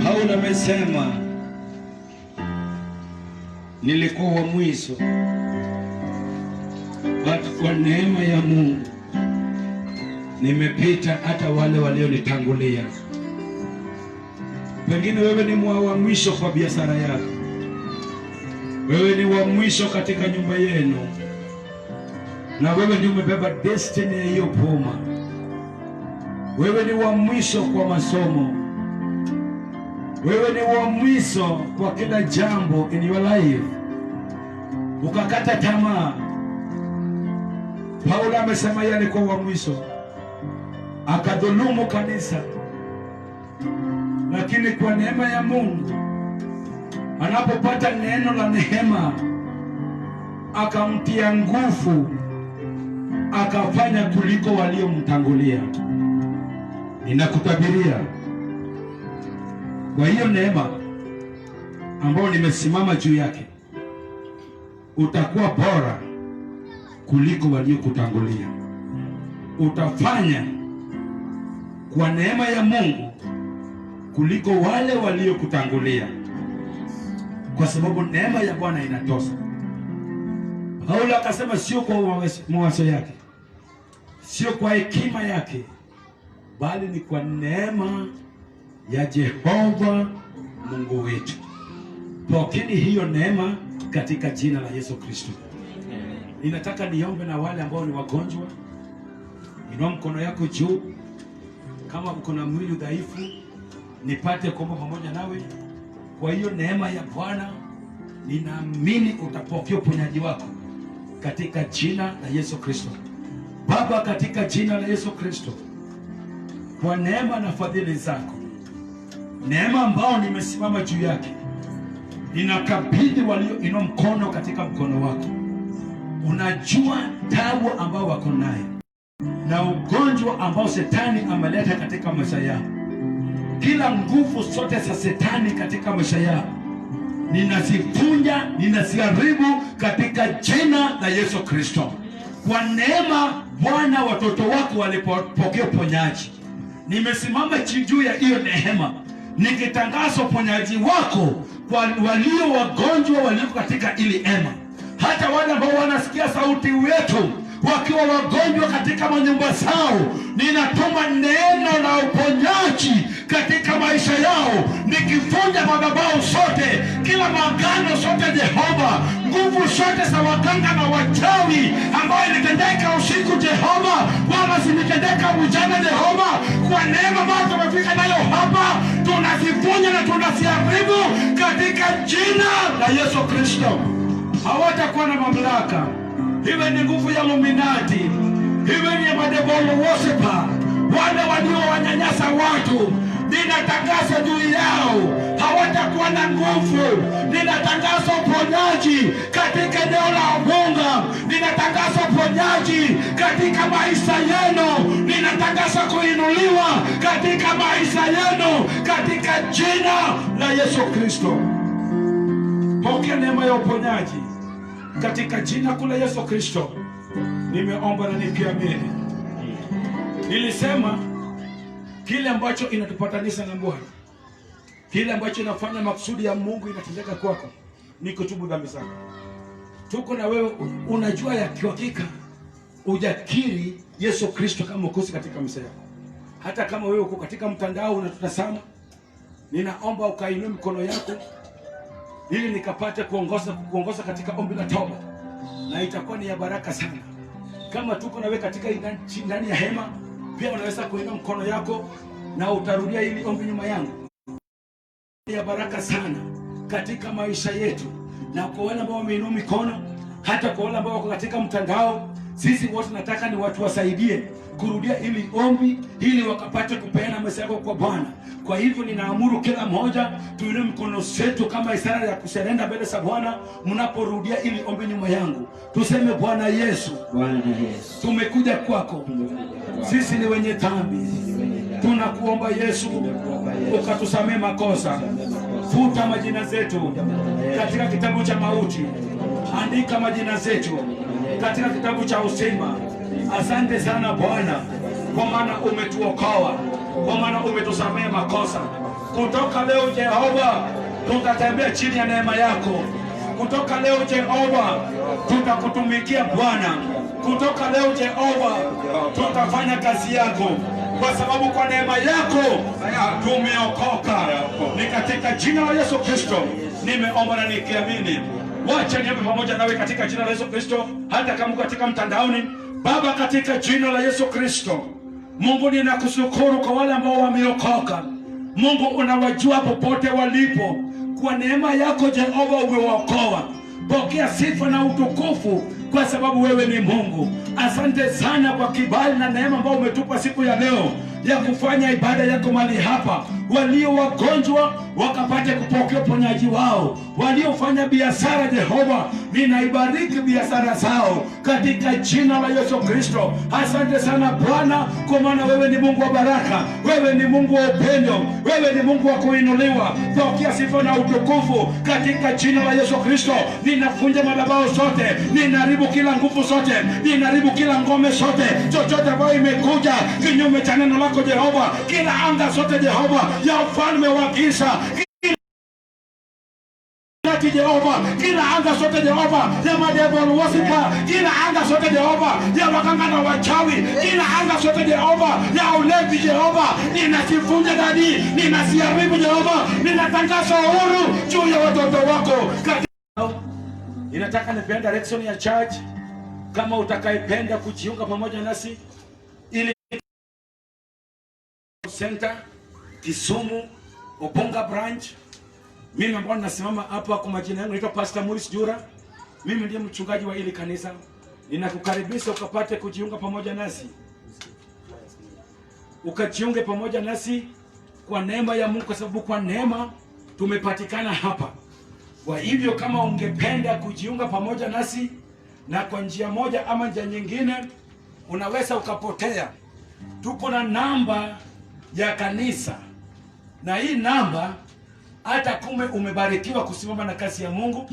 Paulo amesema nilikuwa wa mwisho, but kwa neema ya Mungu nimepita hata wale walionitangulia. Pengine wewe ni wa mwisho kwa biashara yako, wewe ni wa mwisho katika nyumba yenu, na wewe ndio umebeba destiny ya hiyo boma. Wewe ni wa mwisho kwa masomo, wewe ni wa mwisho kwa kila jambo in your life, ukakata tamaa. Paulo amesema yeye alikuwa wa mwisho, akadhulumu kanisa, lakini kwa neema ya Mungu anapopata neno la neema akamtia nguvu, akafanya kuliko waliomtangulia. Ninakutabiria kwa hiyo neema ambayo nimesimama juu yake, utakuwa bora kuliko waliokutangulia. Utafanya kwa neema ya Mungu kuliko wale waliokutangulia, kwa sababu neema ya Bwana inatosha. Paulo akasema sio kwa mawazo yake, sio kwa hekima yake, bali ni kwa neema ya Jehova Mungu wetu. Pokeeni hiyo neema katika jina la Yesu Kristo. Ninataka niombe na wale ambao ni wagonjwa. Inua mkono yako juu kama uko na mwili dhaifu, nipate kuomba pamoja nawe. Kwa hiyo neema ya Bwana ninaamini utapokea uponyaji wako katika jina la Yesu Kristo. Baba, katika jina la Yesu Kristo, kwa neema na fadhili zako, neema ambao nimesimama juu yake, ninakabidhi walioinua mkono katika mkono wako. Unajua taabu ambao wako nayo na ugonjwa ambao shetani ameleta katika maisha yao. Kila nguvu zote za shetani katika maisha yao ninazivunja, ninaziharibu katika jina la Yesu Kristo. Kwa neema Bwana, watoto wako walipokea uponyaji. Nimesimama juu ya hiyo neema nikitangaza uponyaji wako kwa walio wagonjwa, walio katika ili ema, hata wale ambao wanasikia sauti yetu wakiwa wagonjwa katika manyumba zao. Ninatuma neno la uponyaji katika maisha yao, nikivunja madhabahu sote, kila maagano sote Jehova, nguvu zote za waganga na wachawi ambayo ilitendeka usiku Jehova, wala zimetendeka mchana Jehova, kwa neema ambayo tumefika nayo hapa, tunazivunja na tunaziharibu katika jina la Yesu Kristo. Hawatakuwa na mamlaka. Iwe ni nguvu ya Illuminati, iwe ni madevil worshiper, wale waliowanyanyasa watu, ninatangaza juu yao hawatakuwa na nguvu. Ninatangaza uponyaji katika eneo la Ubunga, ninatangaza uponyaji katika maisha yenu, ninatangaza kuinuliwa katika maisha yenu katika jina la Yesu Kristo. Pokea neema ya uponyaji katika jina kula Yesu Kristo. Nimeomba na nikiamini. Nilisema kile ambacho inatupatanisha na Bwana, kile ambacho inafanya makusudi ya Mungu inatendeka kwako, ni kutubu dhambi zako. Tuko na wewe, unajua ya hakika ujakiri Yesu Kristo kama mwokozi katika maisha yako. Hata kama wewe uko katika mtandao unatutazama, ninaomba ukainue mkono yako ili nikapate kuongoza katika ombi la toba, na itakuwa ni ya baraka sana. Kama tuko na wewe katika ndani ya hema, pia unaweza kuinua mkono yako na utarudia ili ombi nyuma yangu. Ya baraka sana katika maisha yetu, na kwa wale ambao wameinua mikono, hata kwa wale ambao wako katika mtandao, sisi wote nataka ni watu wasaidie kurudia ili ombi, ili wakapate kupeana maisha yako kwa Bwana. Kwa hivyo ninaamuru kila mmoja tuinue mkono zetu kama ishara ya kuserenda mbele za Bwana. Mnaporudia ili ombi nyuma yangu, tuseme: Bwana Yesu, tumekuja kwako, sisi ni wenye dhambi, tunakuomba Yesu ukatusamee makosa, futa majina zetu katika kitabu cha mauti, andika majina zetu katika kitabu cha uzima. Asante sana Bwana kwa maana umetuokoa, kwa maana umetusamehe makosa. Kutoka leo Jehova, tutatembea chini ya neema yako. Kutoka leo Jehova, tutakutumikia Bwana. Kutoka leo Jehova, tutafanya kazi yako, kwa sababu kwa neema yako tumeokoka. Ni katika jina la Yesu Kristo nimeomba na nikiamini. Wacha niombe pamoja nawe katika jina la Yesu Kristo, hata kama katika mtandaoni. Baba, katika jina la Yesu Kristo, Mungu, ninakushukuru kwa wale ambao wameokoka. Mungu, unawajua popote walipo. Kwa neema yako Jehova umewaokoa. Pokea sifa na utukufu, kwa sababu wewe ni Mungu. Asante sana kwa kibali na neema ambao umetupa siku ya leo ya kufanya ibada yako mahali hapa. Walio wagonjwa wakapate kupokea uponyaji wao. Waliofanya biashara, Jehova, ninaibariki biashara zao katika jina la Yesu Kristo. Asante sana Bwana, kwa maana wewe ni Mungu wa baraka, wewe ni Mungu wa upendo, wewe ni Mungu wa kuinuliwa. Pokea sifa na utukufu katika jina la Yesu Kristo. Ninafunja madhabahu zote, ninaharibu kila nguvu zote, ninaharibu kila ngome zote, chochote ambayo imekuja kinyume cha neno lako Jehova, kila anga zote Jehova ya ufalme wa giza, Jehova, kila anga zote Jehova ya madevil worshiper, kila anga zote Jehova ya waganga na wachawi, kila anga zote Jehova ya ulevi Jehova, ninasifunja dadi, ninasiharibu Jehova, ninatangaza uhuru juu ya watoto wako. Ninataka nipenda direction ya church, kama utakaipenda kujiunga pamoja nasi ili Center Kisumu Oponga branch. Mimi ambao nasimama hapa kwa majina yangu naitwa Pastor Maurice Jura. Mimi ndiye mchungaji wa hili kanisa. Ninakukaribisha ukapate kujiunga pamoja nasi. Ukajiunge pamoja nasi kwa neema ya Mungu, kwa sababu kwa neema tumepatikana hapa. Kwa hivyo kama ungependa kujiunga pamoja nasi na kwa njia moja ama njia nyingine unaweza ukapotea, tuko na namba ya kanisa, na hii namba hata kume umebarikiwa kusimama na kazi ya Mungu,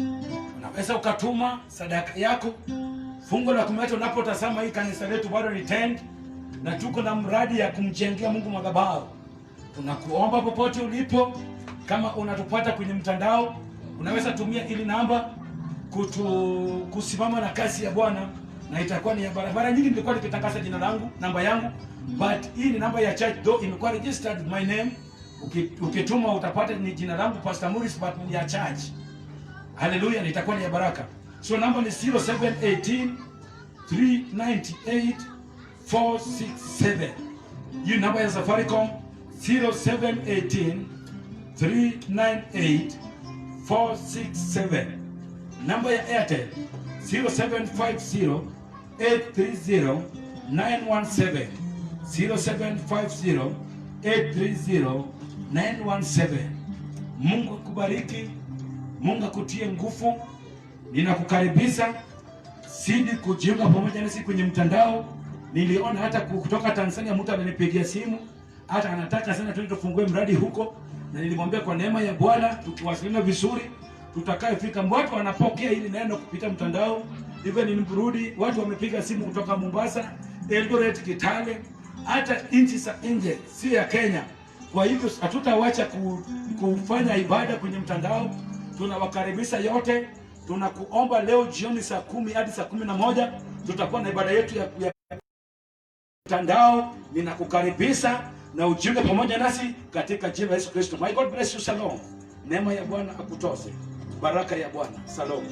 unaweza ukatuma sadaka yako, fungo la kumeta. Unapotazama hii kanisa letu bado ni tent, na tuko na mradi ya kumjengea Mungu madhabahu. Tunakuomba popote ulipo, kama unatupata kwenye mtandao, unaweza tumia ili namba kusimama na kazi ya Bwana, na itakuwa ni ya barabara nyingi. Nilikuwa nikitangaza jina langu, namba yangu, but hii ni namba ya church, though imekuwa registered my name. Ukituma utapata ni jina langu Pastor Maurice, but ni ya church. Hallelujah, nitakuwa ni ya baraka. So namba ni 0718 398 467. Hii namba ya Safaricom 0718 398 467. Namba ya Airtel 0750 830 917. 0750 830 917. Mungu akubariki, Mungu akutie nguvu. Ninakukaribisha sidi kujiunga pamoja nasi kwenye mtandao. Niliona hata kutoka Tanzania mtu ananipigia simu, hata anataka sana tufungue mradi huko, na nilimwambia kwa neema ya Bwana tukiwasiliana vizuri tutakayefika. Watu wanapokea hili neno kupita mtandao. Even in Burundi watu wamepiga simu kutoka Mombasa, Eldoret, Kitale, hata nchi za nje, si ya Kenya. Kwa hivyo hatutawacha kufanya ibada kwenye mtandao. Tunawakaribisha yote. Tunakuomba leo jioni saa 10 hadi saa 11 tutakuwa na ibada yetu ya mtandao. Ninakukaribisha na ujiunge pamoja nasi katika jina la Yesu Kristo. My God bless you. Shalom. Neema ya Bwana akutose. Baraka ya Bwana. Shalom.